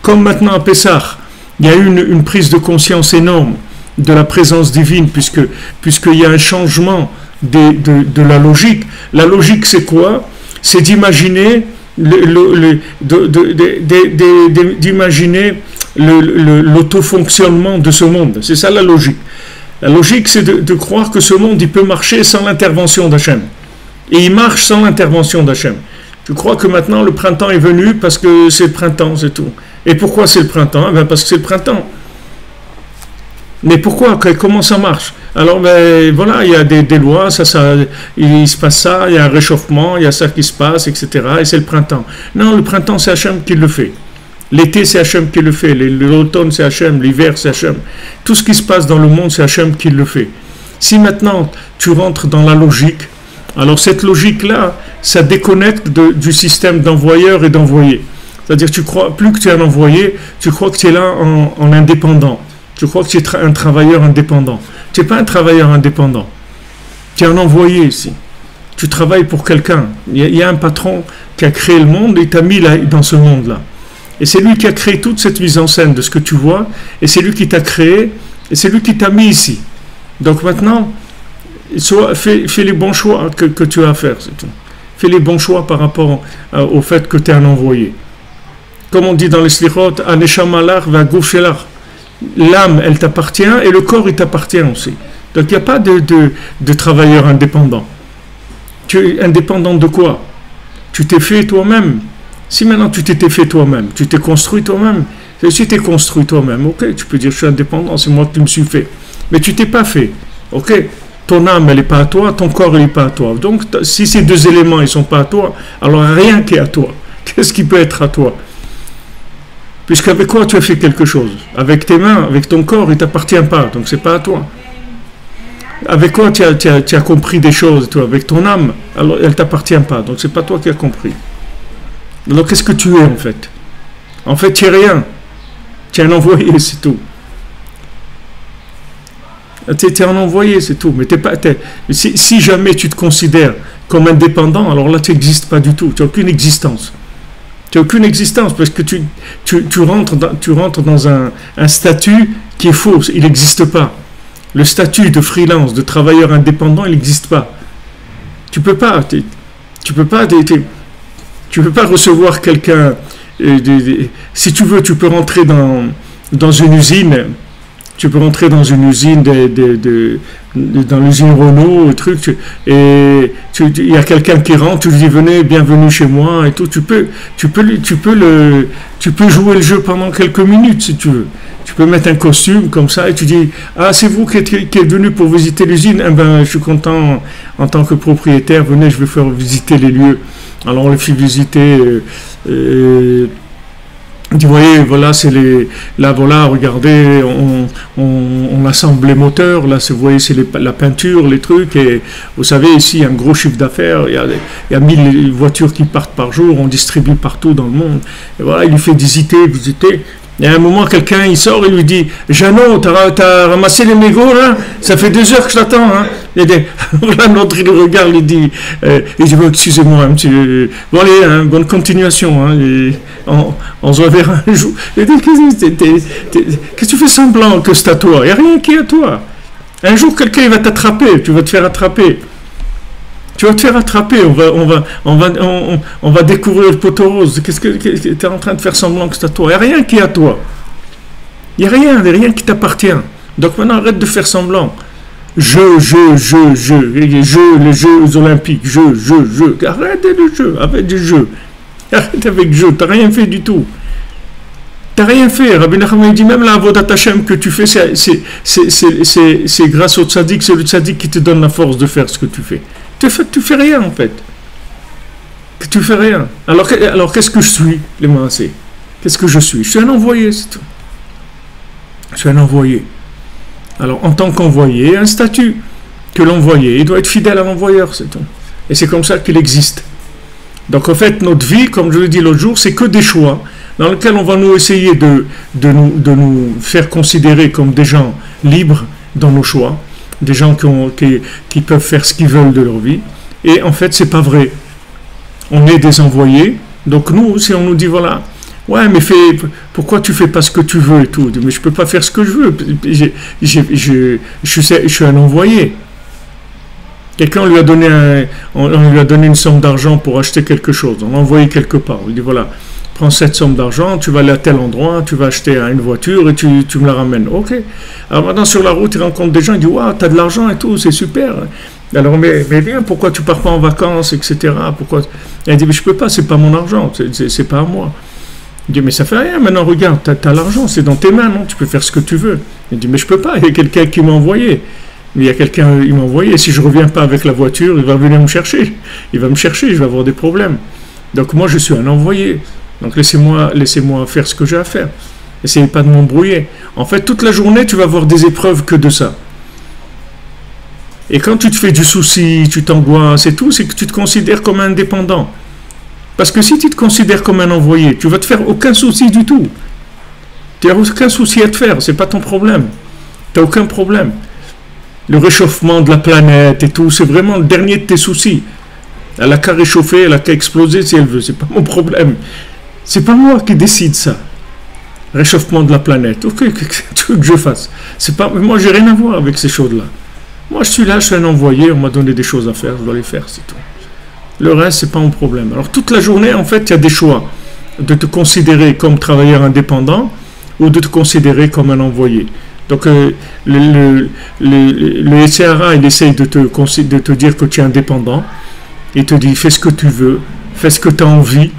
Comme maintenant à Pessah, il y a eu une prise de conscience énorme de la présence divine, puisqu'il y a un changement de la logique. La logique, c'est quoi? C'est d'imaginer l'autofonctionnement de ce monde. C'est ça la logique. La logique, c'est de croire que ce monde, il peut marcher sans l'intervention d'Hachem. Et il marche sans l'intervention d'Hachem. Je crois que maintenant, le printemps est venu parce que c'est le printemps, c'est tout. Et pourquoi c'est le printemps? Parce que c'est le printemps. Mais pourquoi? Comment ça marche? Alors, voilà, il y a des lois, il se passe ça, il y a un réchauffement, il y a ça qui se passe, etc. Et c'est le printemps. Non, le printemps, c'est Hachem qui le fait. L'été, c'est Hachem qui le fait. L'automne, c'est Hachem. L'hiver, c'est Hachem. Tout ce qui se passe dans le monde, c'est Hachem qui le fait. Si maintenant, tu rentres dans la logique, alors cette logique-là, ça déconnecte du système d'envoyeur et d'envoyé. C'est-à-dire, tu crois plus que tu es un envoyé, tu crois que tu es là en indépendant. Tu crois que tu es un travailleur indépendant. Tu n'es pas un travailleur indépendant. Tu es un envoyé ici. Tu travailles pour quelqu'un. Il y a un patron qui a créé le monde et t'a mis là, dans ce monde-là. Et c'est lui qui a créé toute cette mise en scène de ce que tu vois. Et c'est lui qui t'a créé. Et c'est lui qui t'a mis ici. Donc maintenant, fais les bons choix que tu as à faire. C'est tout. Fais les bons choix par rapport au fait que tu es un envoyé. Comme on dit dans les slichot, Aneshamalach va gauchelach. L'âme, elle t'appartient et le corps, il t'appartient aussi. Donc, il n'y a pas de travailleur indépendant. Tu es indépendant de quoi? Tu t'es fait toi-même. Si maintenant tu t'étais fait toi-même, tu t'es construit toi-même, si tu t'es construit toi-même, ok, tu peux dire je suis indépendant, c'est moi qui me suis fait. Mais tu t'es pas fait, ok? Ton âme, elle n'est pas à toi, ton corps, il n'est pas à toi. Donc, si ces deux éléments, ils ne sont pas à toi, alors rien qui est à toi. Qu'est-ce qui peut être à toi? Puisqu'avec quoi tu as fait quelque chose? Avec tes mains, avec ton corps, il ne t'appartient pas, donc c'est pas à toi. Avec quoi tu as compris des choses, toi? Avec ton âme, alors elle ne t'appartient pas, donc c'est pas toi qui as compris. Alors qu'est-ce que tu es en fait? En fait, tu n'es rien. Tu es un envoyé, c'est tout. Tu es un envoyé, c'est tout. Mais si jamais tu te considères comme indépendant, alors là tu n'existes pas du tout, tu n'as aucune existence. Tu n'as aucune existence parce que tu rentres dans un statut qui est faux, il n'existe pas. Le statut de freelance, de travailleur indépendant, il n'existe pas. Tu peux pas recevoir quelqu'un. Si tu veux, tu peux rentrer dans une usine. Tu peux rentrer dans une usine dans l'usine Renault, et il y a quelqu'un qui rentre, tu lui dis venez, bienvenue chez moi et tout. Tu peux jouer le jeu pendant quelques minutes si tu veux. Tu peux mettre un costume comme ça et tu dis ah c'est vous qui êtes venu pour visiter l'usine, eh ben je suis content en tant que propriétaire, venez je vais faire visiter les lieux. Alors on les fait visiter. Vous voyez, voilà, là, voilà, regardez, on assemble les moteurs, là, vous voyez, c'est la peinture, les trucs, et vous savez, ici, il y a un gros chiffre d'affaires, il y a 1000 voitures qui partent par jour, on distribue partout dans le monde, et voilà, il lui fait visiter, et à un moment, quelqu'un, il sort et lui dit « Jeannot, t'as ramassé les mégots, là? Ça fait 2 heures que je t'attends, hein ?» Voilà, l'autre, il le regarde, il dit « Excusez-moi, un petit... Bon, allez, hein, bonne continuation, hein, on se reverra un jour. » Il dit « Qu'est-ce que tu fais semblant que c'est à toi? Il n'y a rien qui est à toi. Un jour, quelqu'un, il va t'attraper, tu vas te faire attraper. Tu vas te faire attraper, on va découvrir le poteau rose. Qu'est-ce que tu es en train de faire semblant que c'est à toi? Il n'y a rien qui est à toi. Il n'y a rien qui t'appartient. Donc maintenant, arrête de faire semblant. Les Jeux olympiques, arrête le jeu, arrête du jeu. Arrête avec le jeu, tu n'as rien fait du tout. Tu n'as rien fait. Rabbi Nachman dit même la avodat Hashem que tu fais, c'est grâce au tzaddik, c'est le tzaddik qui te donne la force de faire ce que tu fais. Tu fais rien en fait. Tu fais rien. Alors qu'est-ce que je suis, les Maassé? Qu'est-ce que je suis? Je suis un envoyé, c'est tout. Je suis un envoyé. Alors en tant qu'envoyé, un statut que l'envoyé, il doit être fidèle à l'envoyeur, c'est tout. Et c'est comme ça qu'il existe. Donc en fait, notre vie, comme je l'ai dit l'autre jour, c'est que des choix dans lesquels on va nous essayer de nous faire considérer comme des gens libres dans nos choix. Des gens qui peuvent faire ce qu'ils veulent de leur vie. Et en fait, c'est pas vrai. On est des envoyés. Donc nous, si on nous dit, voilà, ouais, mais pourquoi tu fais pas ce que tu veux et tout? Mais je peux pas faire ce que je veux. Je suis un envoyé. Quelqu'un lui a donné on lui a donné une somme d'argent pour acheter quelque chose. On l'a envoyé quelque part. Il dit, voilà, prends cette somme d'argent, tu vas aller à tel endroit, tu vas acheter une voiture et tu me la ramènes. Ok. Alors maintenant sur la route, il rencontre des gens, il dit waouh, t'as de l'argent et tout, c'est super. Alors mais bien, pourquoi tu pars pas en vacances, etc. Pourquoi? Il dit mais je peux pas, c'est pas mon argent, c'est pas à moi. Il dit mais ça fait rien, maintenant regarde, t'as l'argent, c'est dans tes mains, non? Tu peux faire ce que tu veux. Il dit mais je peux pas, il y a quelqu'un qui m'a envoyé. Il y a quelqu'un qui m'a envoyé, si je reviens pas avec la voiture, il va venir me chercher. Il va me chercher, je vais avoir des problèmes. Donc moi je suis un envoyé. Donc laissez-moi faire ce que j'ai à faire. Essayez pas de m'embrouiller. En fait, toute la journée, tu vas avoir des épreuves que de ça. Et quand tu te fais du souci, tu t'angoisses et tout, c'est que tu te considères comme indépendant. Parce que si tu te considères comme un envoyé, tu vas te faire aucun souci du tout. Tu n'as aucun souci à te faire, c'est pas ton problème. Tu n'as aucun problème. Le réchauffement de la planète et tout, c'est vraiment le dernier de tes soucis. Elle a qu'à réchauffer, elle a qu'à exploser si elle veut, c'est pas mon problème. C'est pas moi qui décide ça. Réchauffement de la planète. Ok, qu'est-ce que tu veux que je fasse? C'est pas, moi, j'ai rien à voir avec ces choses-là. Moi, je suis là, je suis un envoyé, on m'a donné des choses à faire, je dois les faire, c'est tout. Le reste, c'est pas mon problème. Alors, toute la journée, en fait, il y a des choix. De te considérer comme travailleur indépendant ou de te considérer comme un envoyé. Donc, le SCRA, il essaye de te dire que tu es indépendant. Il te dit, fais ce que tu veux, fais ce que tu as envie.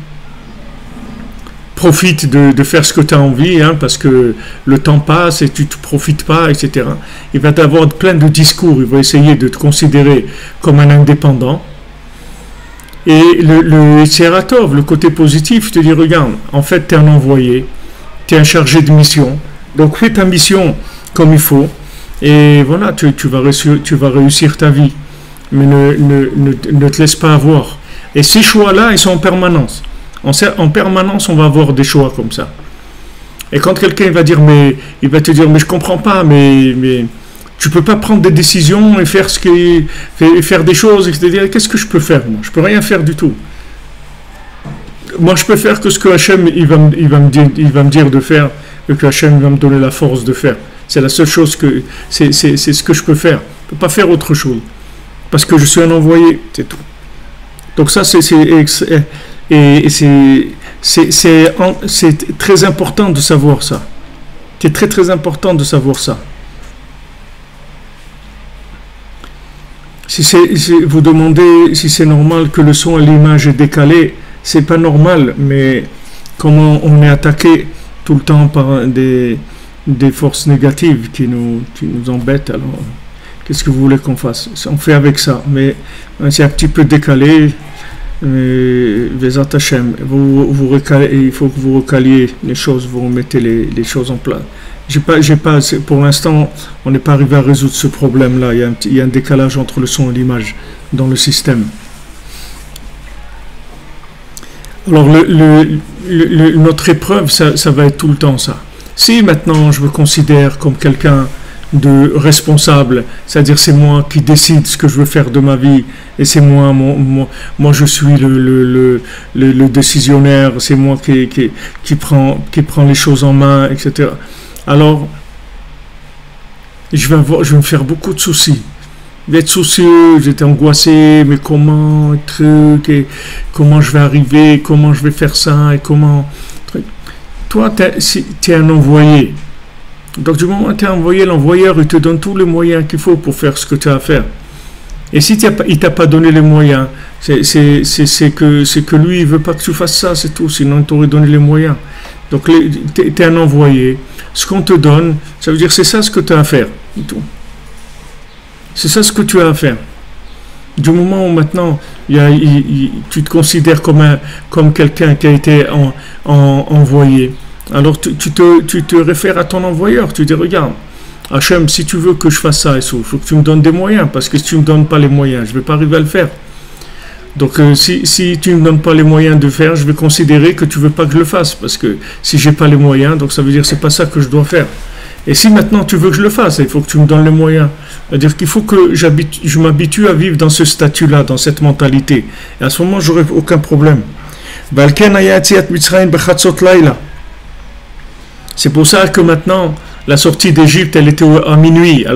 Profite de faire ce que tu as envie, hein, parce que le temps passe et tu ne profites pas, etc. Il va t'avoir plein de discours, il va essayer de te considérer comme un indépendant. Et le Seratov, le côté positif, te dit, regarde, en fait, tu es un envoyé, tu es un chargé de mission. Donc fais ta mission comme il faut. Et voilà, tu vas réussir ta vie. Mais ne te laisse pas avoir. Et ces choix-là, ils sont en permanence. En permanence, on va avoir des choix comme ça. Et quand quelqu'un va dire, mais il va te dire, mais je comprends pas, mais tu peux pas prendre des décisions et faire faire des choses, etc. Qu'est-ce que je peux faire, moi? Je peux rien faire du tout. Moi, je peux faire que ce que Hachem il va me dire de faire, et que Hachem va me donner la force de faire. C'est la seule chose c'est ce que je peux faire. Je peux pas faire autre chose. Parce que je suis un envoyé, c'est tout. Donc ça, c'est très important de savoir ça. C'est très très important de savoir ça. Si vous demandez si c'est normal que le son et l'image est décalé, c'est pas normal, mais comment on est attaqué tout le temps par des forces négatives qui nous embêtent, alors qu'est-ce que vous voulez qu'on fasse? On fait avec ça, mais c'est un petit peu décalé. Vezat Hashem, il faut que vous recaliez les choses, vous remettez les choses en place. Pour l'instant, on n'est pas arrivé à résoudre ce problème-là. Il y a un décalage entre le son et l'image dans le système. Alors, notre épreuve, ça va être tout le temps ça. Si maintenant je me considère comme quelqu'un de responsable, c'est-à-dire c'est moi qui décide ce que je veux faire de ma vie, et c'est moi je suis le décisionnaire, c'est moi qui prend les choses en main, etc. Alors, je vais me faire beaucoup de soucis. Je vais être soucieux, j'étais angoissé, mais comment, et comment je vais arriver, comment je vais faire ça, et comment... Toi, tu es un envoyé. Donc, du moment où tu es envoyé, l'envoyeur, il te donne tous les moyens qu'il faut pour faire ce que tu as à faire. Et si il ne t'a pas donné les moyens, c'est que lui, il ne veut pas que tu fasses ça, c'est tout. Sinon, il t'aurait donné les moyens. Donc, tu es un envoyé. Ce qu'on te donne, ça veut dire c'est ça ce que tu as à faire. Et tout. C'est ça ce que tu as à faire. Du moment où maintenant, tu te considères comme quelqu'un qui a été envoyé, alors tu te réfères à ton envoyeur. Tu dis, regarde, Hachem, si tu veux que je fasse ça, il faut que tu me donnes des moyens, parce que si tu ne me donnes pas les moyens, je ne vais pas arriver à le faire. Donc si tu ne me donnes pas les moyens de faire, je vais considérer que tu ne veux pas que je le fasse, parce que si je n'ai pas les moyens, donc ça veut dire que ce n'est pas ça que je dois faire. Et si maintenant tu veux que je le fasse, il faut que tu me donnes les moyens. C'est-à-dire qu'il faut que je m'habitue à vivre dans ce statut-là, dans cette mentalité. Et à ce moment, je n'aurai aucun problème. C'est pour ça que maintenant, la sortie d'Égypte, elle était à minuit,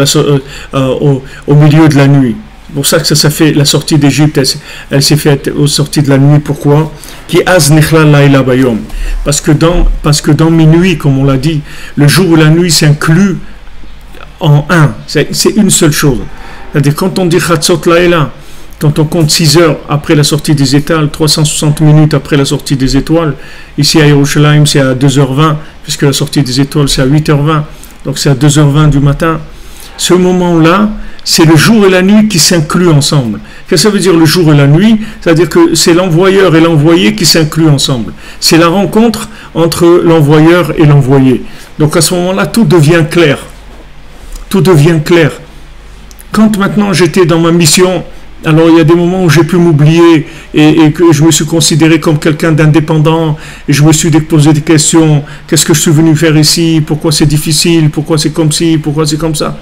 au milieu de la nuit. C'est pour ça que ça fait la sortie d'Égypte, elle s'est faite aux sorties de la nuit. Pourquoi? Parce que dans minuit, comme on l'a dit, le jour ou la nuit s'inclut en un. C'est une seule chose. C'est-à-dire quand on dit Chatzot Laïla, quand on compte 6 heures après la sortie des étoiles, 360 minutes après la sortie des étoiles, ici à Yerushalayim c'est à 2h20, puisque la sortie des étoiles c'est à 8h20, donc c'est à 2h20 du matin. Ce moment-là, c'est le jour et la nuit qui s'incluent ensemble. Qu'est-ce que ça veut dire le jour et la nuit? C'est-à-dire que c'est l'envoyeur et l'envoyé qui s'incluent ensemble. C'est la rencontre entre l'envoyeur et l'envoyé. Donc à ce moment-là, tout devient clair. Tout devient clair. Quand maintenant j'étais dans ma mission, alors il y a des moments où j'ai pu m'oublier et que je me suis considéré comme quelqu'un d'indépendant et je me suis posé des questions. Qu'est-ce que je suis venu faire ici? Pourquoi c'est difficile? Pourquoi c'est comme ci? Pourquoi c'est comme ça?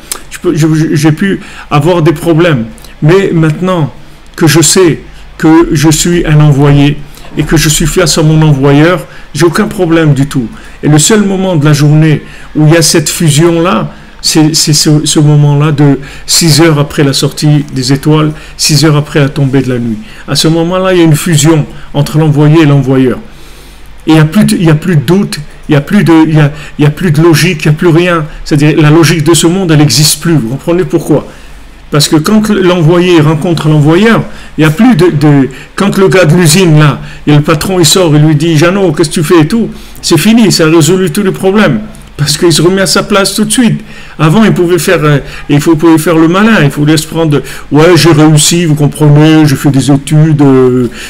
J'ai pu avoir des problèmes. Mais maintenant que je sais que je suis un envoyé et que je suis face à mon envoyeur, j'ai aucun problème du tout. Et le seul moment de la journée où il y a cette fusion-là, c'est ce moment-là de 6 heures après la sortie des étoiles, 6 heures après la tombée de la nuit. À ce moment-là, il y a une fusion entre l'envoyé et l'envoyeur. Et il n'y a plus de doute, il n'y a plus de logique, il n'y a plus rien. C'est-à-dire la logique de ce monde, elle n'existe plus. Vous comprenez pourquoi? Parce que quand l'envoyé rencontre l'envoyeur, il n'y a plus quand le gars de l'usine, là, et le patron, il sort, il lui dit « Jeannot, qu'est-ce que tu fais » et tout, c'est fini, ça a résolu tous les problèmes. Parce qu'il se remet à sa place tout de suite. Avant, il pouvait faire le malin. Il fallait se prendre, ouais, j'ai réussi, vous comprenez, j'ai fait des études,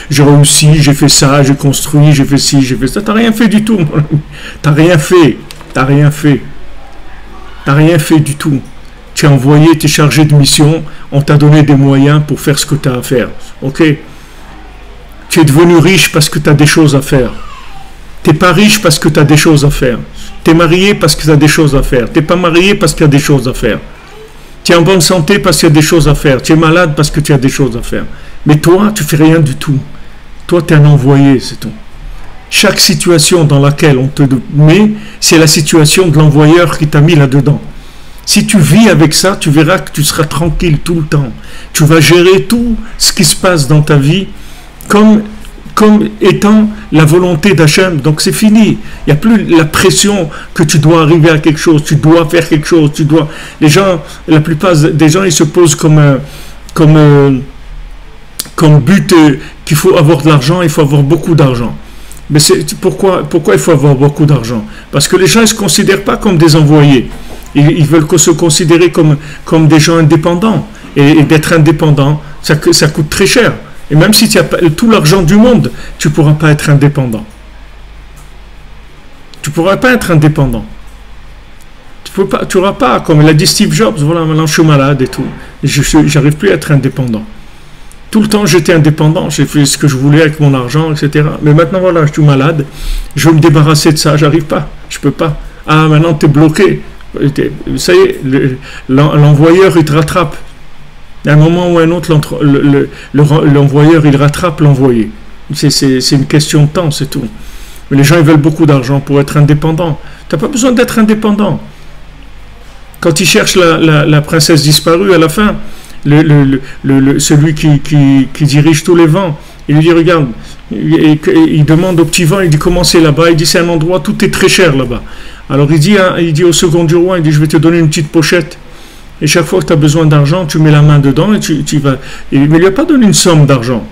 j'ai réussi, j'ai fait ça, j'ai construit, j'ai fait ci, j'ai fait ça. T'as rien fait du tout. T'as rien fait. T'as rien fait. T'as rien fait du tout. Tu es envoyé, tu es chargé de mission, on t'a donné des moyens pour faire ce que tu as à faire. Ok? Tu es devenu riche parce que tu as des choses à faire. Tu n'es pas riche parce que tu as des choses à faire. Tu es marié parce que tu as des choses à faire. Tu n'es pas marié parce qu'il y a des choses à faire. Tu es en bonne santé parce qu'il y a des choses à faire. Tu es malade parce que tu as des choses à faire. Mais toi, tu fais rien du tout. Toi, tu es un envoyé, c'est tout. Chaque situation dans laquelle on te met, c'est la situation de l'envoyeur qui t'a mis là-dedans. Si tu vis avec ça, tu verras que tu seras tranquille tout le temps. Tu vas gérer tout ce qui se passe dans ta vie comme étant la volonté d'Hachem. Donc c'est fini. Il n'y a plus la pression que tu dois arriver à quelque chose, tu dois faire quelque chose, la plupart des gens, ils se posent comme but qu'il faut avoir de l'argent, il faut avoir beaucoup d'argent. Mais pourquoi il faut avoir beaucoup d'argent? Parce que les gens ne se considèrent pas comme des envoyés. Ils veulent se considérer comme des gens indépendants. Et d'être indépendant, ça coûte très cher. Et même si tu as tout l'argent du monde, tu ne pourras pas être indépendant. Tu ne pourras pas être indépendant. Tu n'auras pas, comme l'a dit Steve Jobs, voilà, maintenant je suis malade et tout. Je n'arrive plus à être indépendant. Tout le temps j'étais indépendant, j'ai fait ce que je voulais avec mon argent, etc. Mais maintenant voilà, je suis malade, je veux me débarrasser de ça, j'arrive pas, je peux pas. Ah, maintenant tu es bloqué. Ça y est, l'envoyeur il te rattrape. À un moment ou à un autre, l'envoyeur il rattrape l'envoyé. C'est une question de temps, c'est tout. Mais les gens ils veulent beaucoup d'argent pour être indépendants. Tu n'as pas besoin d'être indépendant. Quand ils cherchent la princesse disparue à la fin, celui qui dirige tous les vents, il lui dit regarde, il demande au petit vent, il dit comment c'est là-bas, il dit c'est un endroit, tout est très cher là-bas. Alors il dit au second du roi, il dit je vais te donner une petite pochette, et chaque fois que tu as besoin d'argent, tu mets la main dedans et tu vas. Mais il ne lui a pas donné une somme d'argent.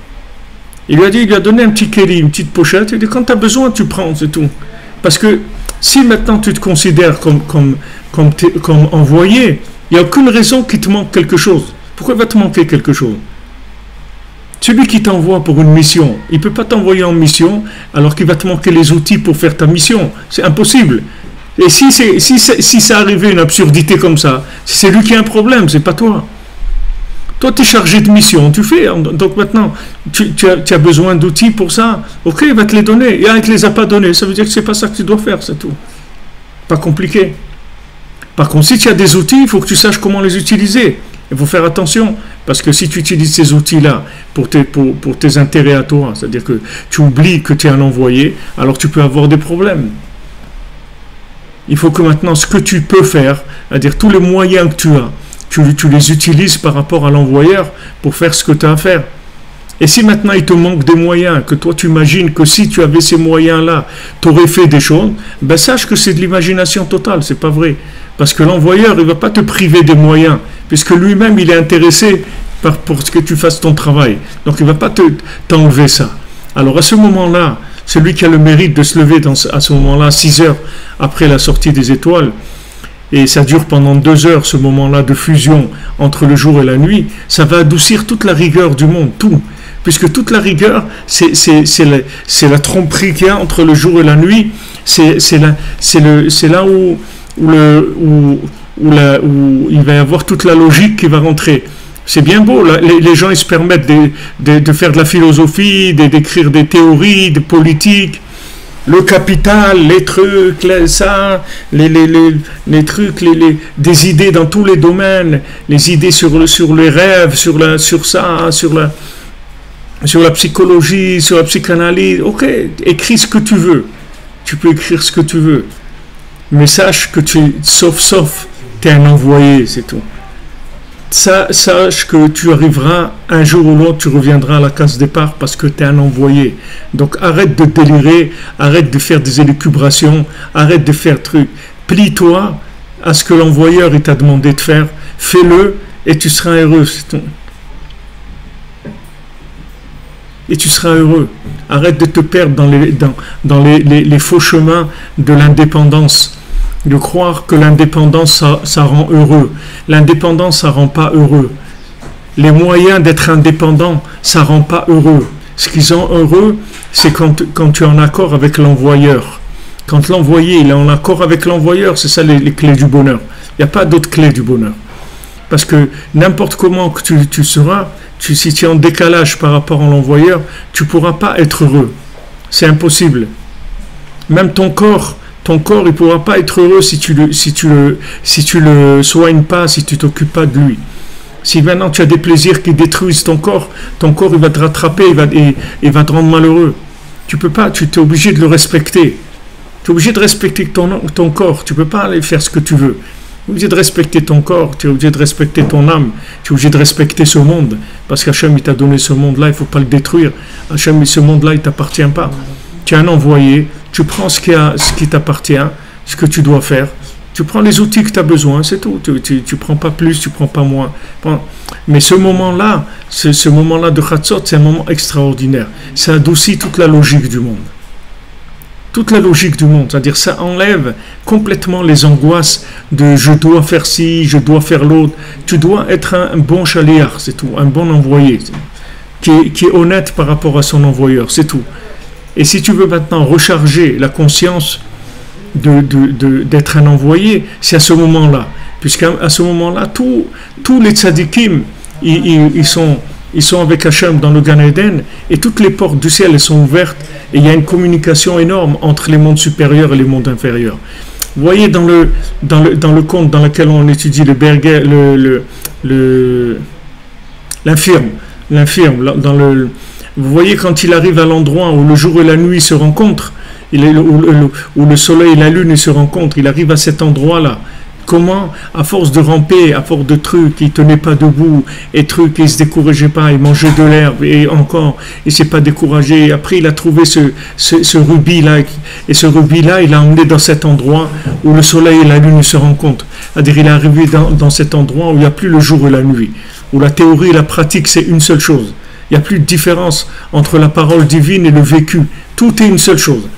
Il lui a donné un petit kéli, une petite pochette, il dit quand tu as besoin, tu prends, c'est tout. Parce que si maintenant tu te considères comme envoyé, il n'y a aucune raison qu'il te manque quelque chose. Pourquoi il va te manquer quelque chose? Celui qui t'envoie pour une mission, il ne peut pas t'envoyer en mission alors qu'il va te manquer les outils pour faire ta mission. C'est impossible. Et si ça arrivait une absurdité comme ça, c'est lui qui a un problème, c'est pas toi. Toi, tu es chargé de mission, tu fais. Donc maintenant, tu as besoin d'outils pour ça. Ok, il va te les donner. Et il ne te les a pas donnés. Ça veut dire que c'est pas ça que tu dois faire, c'est tout. Pas compliqué. Par contre, si tu as des outils, il faut que tu saches comment les utiliser. Il faut faire attention, parce que si tu utilises ces outils-là pour tes intérêts à toi, c'est-à-dire que tu oublies que tu es un envoyé, alors tu peux avoir des problèmes. Il faut que maintenant, ce que tu peux faire, c'est-à-dire tous les moyens que tu as, tu les utilises par rapport à l'envoyeur pour faire ce que tu as à faire. Et si maintenant il te manque des moyens, que toi tu imagines que si tu avais ces moyens-là, tu aurais fait des choses, ben sache que c'est de l'imagination totale, c'est pas vrai. Parce que l'envoyeur, il ne va pas te priver des moyens, puisque lui-même, il est intéressé pour ce que tu fasses ton travail. Donc, il ne va pas t'enlever ça. Alors, à ce moment-là, celui qui a le mérite de se lever à ce moment-là, 6 heures après la sortie des étoiles, et ça dure pendant 2 heures, ce moment-là de fusion entre le jour et la nuit, ça va adoucir toute la rigueur du monde, tout. Puisque toute la rigueur, c'est la tromperie qu'il y a entre le jour et la nuit, c'est là où il va y avoir toute la logique qui va rentrer. C'est bien beau, là, les gens ils se permettent de faire de la philosophie, d'écrire des théories, de politique, le capital, les trucs, les trucs, des idées dans tous les domaines, les idées sur les rêves, sur la psychologie, sur la psychanalyse. Ok, écris ce que tu veux. Tu peux écrire ce que tu veux. Mais sache que sauf, tu es un envoyé, c'est tout. Sache que tu arriveras, un jour ou l'autre, tu reviendras à la case départ parce que tu es un envoyé. Donc arrête de délirer, arrête de faire des élucubrations, arrête de faire trucs. Plie-toi à ce que l'envoyeur t'a demandé de faire, fais-le et tu seras heureux, c'est tout. Et tu seras heureux. Arrête de te perdre dans les faux chemins de l'indépendance. de croire que l'indépendance, ça rend heureux. L'indépendance, ça rend pas heureux. Les moyens d'être indépendant, ça rend pas heureux. Ce qui rend heureux, c'est quand tu es en accord avec l'envoyeur. Quand l'envoyé il est en accord avec l'envoyeur, c'est ça les clés du bonheur. Il n'y a pas d'autres clés du bonheur. Parce que n'importe comment que tu seras, si tu es en décalage par rapport à l'envoyeur, tu ne pourras pas être heureux. C'est impossible. Même ton corps il ne pourra pas être heureux si tu le soignes pas, si tu t'occupes pas de lui. Si maintenant tu as des plaisirs qui détruisent ton corps il va te rattraper, il va te rendre malheureux. Tu peux pas, tu es obligé de le respecter. Tu es obligé de respecter ton corps. Tu ne peux pas aller faire ce que tu veux. Tu es obligé de respecter ton corps, tu es obligé de respecter ton âme, tu es obligé de respecter ce monde. Parce qu'Hachem, il t'a donné ce monde-là, il ne faut pas le détruire. Hachem, ce monde-là, il ne t'appartient pas. Tu es un envoyé, tu prends ce qui t'appartient, ce que tu dois faire. Tu prends les outils que tu as besoin, c'est tout. Tu prends pas plus, tu prends pas moins. Mais ce moment-là, ce moment-là de Chatzot, c'est un moment extraordinaire. Ça adoucit toute la logique du monde. Toute la logique du monde, c'est-à-dire ça enlève complètement les angoisses de je dois faire ci, je dois faire l'autre. Tu dois être un bon chaliar, c'est tout, un bon envoyé, qui est honnête par rapport à son envoyeur, c'est tout. Et si tu veux maintenant recharger la conscience d'être un envoyé, c'est à ce moment-là. Puisqu'à ce moment-là, tous les tzadikim, ils sont avec Hachem dans le Gan Eden, et toutes les portes du ciel elles sont ouvertes, et il y a une communication énorme entre les mondes supérieurs et les mondes inférieurs. Vous voyez dans le conte dans lequel on étudie l'infirme, vous voyez quand il arrive à l'endroit où le jour et la nuit se rencontrent, où le soleil et la lune se rencontrent, il arrive à cet endroit-là. Comment, à force de ramper, à force de trucs, il ne tenait pas debout, et trucs, il ne se décourageait pas, il mangeait de l'herbe, et encore, il ne s'est pas découragé. Et après, il a trouvé ce rubis-là, et ce rubis-là, il l'a emmené dans cet endroit où le soleil et la lune se rencontrent. C'est-à-dire, il est arrivé dans cet endroit où il n'y a plus le jour et la nuit, où la théorie et la pratique, c'est une seule chose. Il n'y a plus de différence entre la parole divine et le vécu. Tout est une seule chose.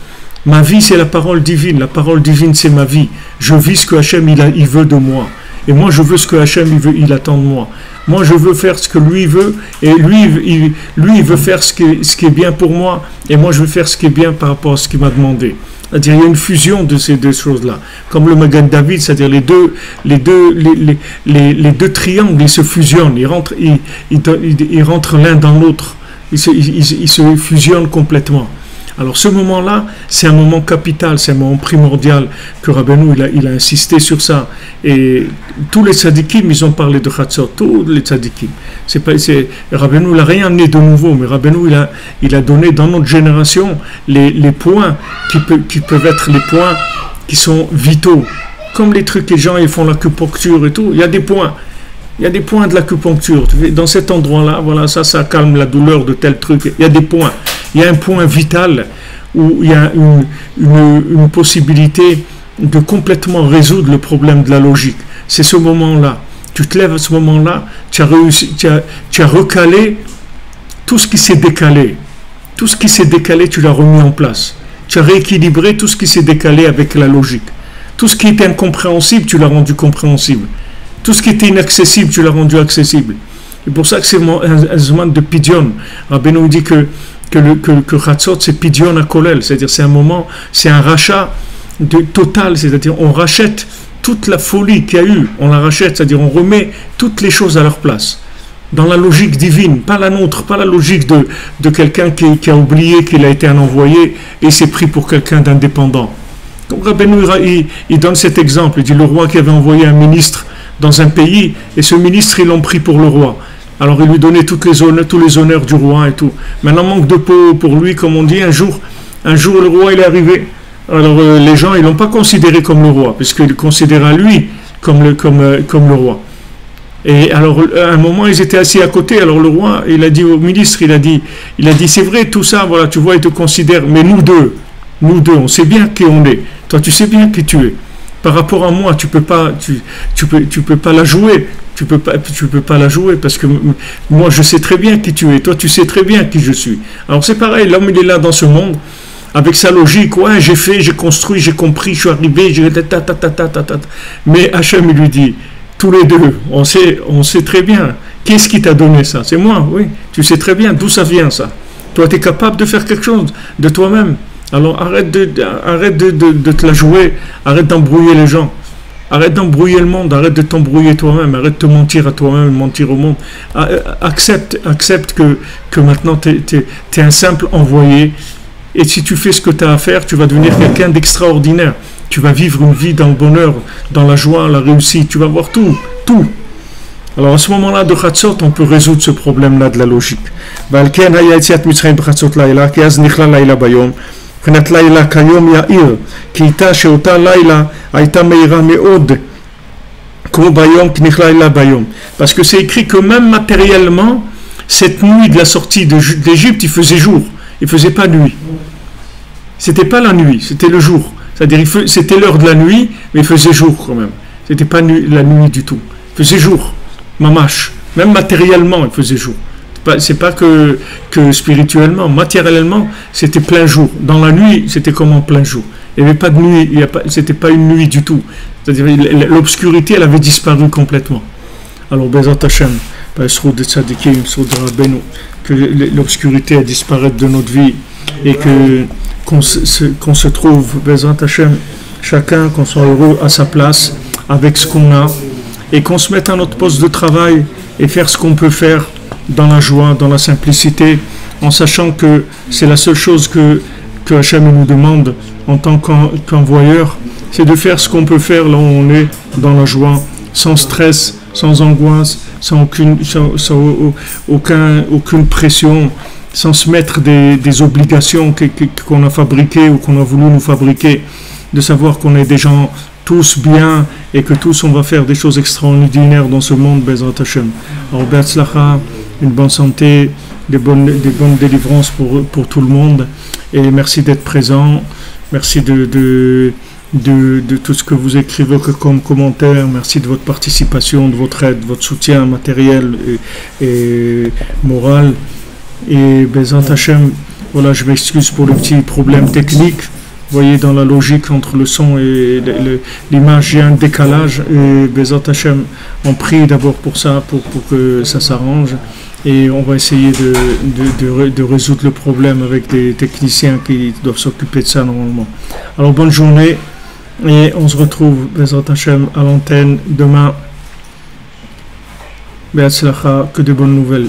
Ma vie, c'est la parole divine. La parole divine, c'est ma vie. Je vis ce que Hachem, il veut de moi. Et moi, je veux ce que Hachem, il attend de moi. Moi, je veux faire ce que lui veut. Et lui, il veut faire ce qui est bien pour moi. Et moi, je veux faire ce qui est bien par rapport à ce qu'il m'a demandé. C'est-à-dire, il y a une fusion de ces deux choses-là. Comme le Magan David, c'est-à-dire les deux triangles, ils se fusionnent. Ils rentrent l'un dans l'autre. Ils se fusionnent complètement. Alors ce moment-là, c'est un moment capital, c'est un moment primordial que Rabbeinu il a insisté sur ça. Et tous les tzadikim, ils ont parlé de Chatzot, tous les tzadikim. Rabbeinu n'a rien amené de nouveau, mais Rabbeinu il a donné dans notre génération les points qui peuvent être les points qui sont vitaux. Comme les trucs, les gens ils font l'acupuncture et tout, il y a des points. Il y a des points de l'acupuncture. Dans cet endroit-là, voilà, ça calme la douleur de tel truc. Il y a des points. Il y a un point vital où il y a une possibilité de complètement résoudre le problème de la logique. C'est ce moment-là. Tu te lèves à ce moment-là, tu as recalé tout ce qui s'est décalé. Tout ce qui s'est décalé, tu l'as remis en place. Tu as rééquilibré tout ce qui s'est décalé avec la logique. Tout ce qui était incompréhensible, tu l'as rendu compréhensible. Tout ce qui était inaccessible, tu l'as rendu accessible. C'est pour ça que c'est un zaman de Pidyon. Rabbeinu dit que Chatzot, c'est Pidyon à Kolel. C'est-à-dire, c'est un moment, c'est un rachat total. C'est-à-dire, on rachète toute la folie qu'il y a eu. On la rachète, c'est-à-dire, on remet toutes les choses à leur place. Dans la logique divine, pas la nôtre, pas la logique de quelqu'un qui a oublié qu'il a été un envoyé et s'est pris pour quelqu'un d'indépendant. Donc, Rabbeinu, il donne cet exemple. Il dit, le roi qui avait envoyé un ministre dans un pays, et ce ministre, ils l'ont pris pour le roi. Alors, il lui donnait tous les honneurs du roi et tout. Maintenant, manque de peau pour lui, comme on dit, un jour, le roi, il est arrivé. Alors, les gens, ils ne l'ont pas considéré comme le roi, puisqu'ils le considéraient lui comme le roi. Et alors, à un moment, ils étaient assis à côté. Alors, le roi, il a dit au ministre, il a dit, c'est vrai, tout ça, voilà, tu vois, il te considère, mais nous deux, on sait bien qui on est. Toi, tu sais bien qui tu es. Par rapport à moi, tu peux pas la jouer. Tu peux pas la jouer parce que moi, je sais très bien qui tu es. Toi, tu sais très bien qui je suis. Alors, c'est pareil. L'homme, il est là dans ce monde avec sa logique, ouais, j'ai fait, j'ai construit, j'ai compris, je suis arrivé, j'ai mais Hachem il lui dit, tous les deux, on sait très bien, qu'est-ce qui t'a donné ça? C'est moi, oui, tu sais très bien d'où ça vient ça. Toi, tu es capable de faire quelque chose de toi-même. Alors arrête de te la jouer, arrête d'embrouiller les gens. Arrête d'embrouiller le monde, arrête de t'embrouiller toi-même, arrête de te mentir à toi-même, mentir au monde. Accepte que maintenant tu es un simple envoyé. Et si tu fais ce que tu as à faire, tu vas devenir quelqu'un d'extraordinaire. Tu vas vivre une vie dans le bonheur, dans la joie, la réussite. Tu vas voir tout. Alors à ce moment-là de Chatzot, on peut résoudre ce problème-là de la logique. מבחינת לילה כיום יאיר, כי איתה שאותה לילה הייתה מהירה מאוד, כמו ביום, כנכלה לילה ביום. Parce que c'est écrit que même matériellement, cette nuit de la sortie d'Égypte, il faisait jour, il faisait pas nuit. C'était pas la nuit, c'était le jour. C'est-à-dire, c'était l'heure de la nuit, mais il faisait jour quand même. C'était pas la nuit du tout. Il faisait jour, mamash. Même matériellement, il faisait jour. C'est pas que spirituellement, matériellement, c'était plein jour. Dans la nuit, c'était comme en plein jour. Il n'y avait pas de nuit, c'était pas une nuit du tout. C'est-à-dire l'obscurité, elle avait disparu complètement. Alors, Bezat Hashem, que l'obscurité a disparu de notre vie et qu'on se trouve, Bezat Hashem, chacun, qu'on soit heureux à sa place, avec ce qu'on a, et qu'on se mette à notre poste de travail et faire ce qu'on peut faire dans la joie, dans la simplicité, en sachant que c'est la seule chose que Hachem nous demande en tant qu'envoyeur, c'est de faire ce qu'on peut faire là où on est, dans la joie, sans stress, sans angoisse, sans aucune pression, sans se mettre des obligations qu'on a fabriquées ou qu'on a voulu nous fabriquer, de savoir qu'on est des gens tous bien et que tous on va faire des choses extraordinaires dans ce monde, Bezrat Hashem. Alors, Be'atzlacha, une bonne santé, des bonnes délivrances pour tout le monde, et merci d'être présent, merci de tout ce que vous écrivez comme commentaire, merci de votre participation, de votre aide, votre soutien matériel et moral, et Bezrat Hashem, voilà, je m'excuse pour le petit problème technique. Vous voyez, dans la logique entre le son et l'image, il y a un décalage. Et Bezat Hashem, on prie d'abord pour ça, pour que ça s'arrange. Et on va essayer de résoudre le problème avec des techniciens qui doivent s'occuper de ça normalement. Alors, bonne journée. Et on se retrouve, Bezat Hashem, à l'antenne demain. Be'atzlacha, que de bonnes nouvelles.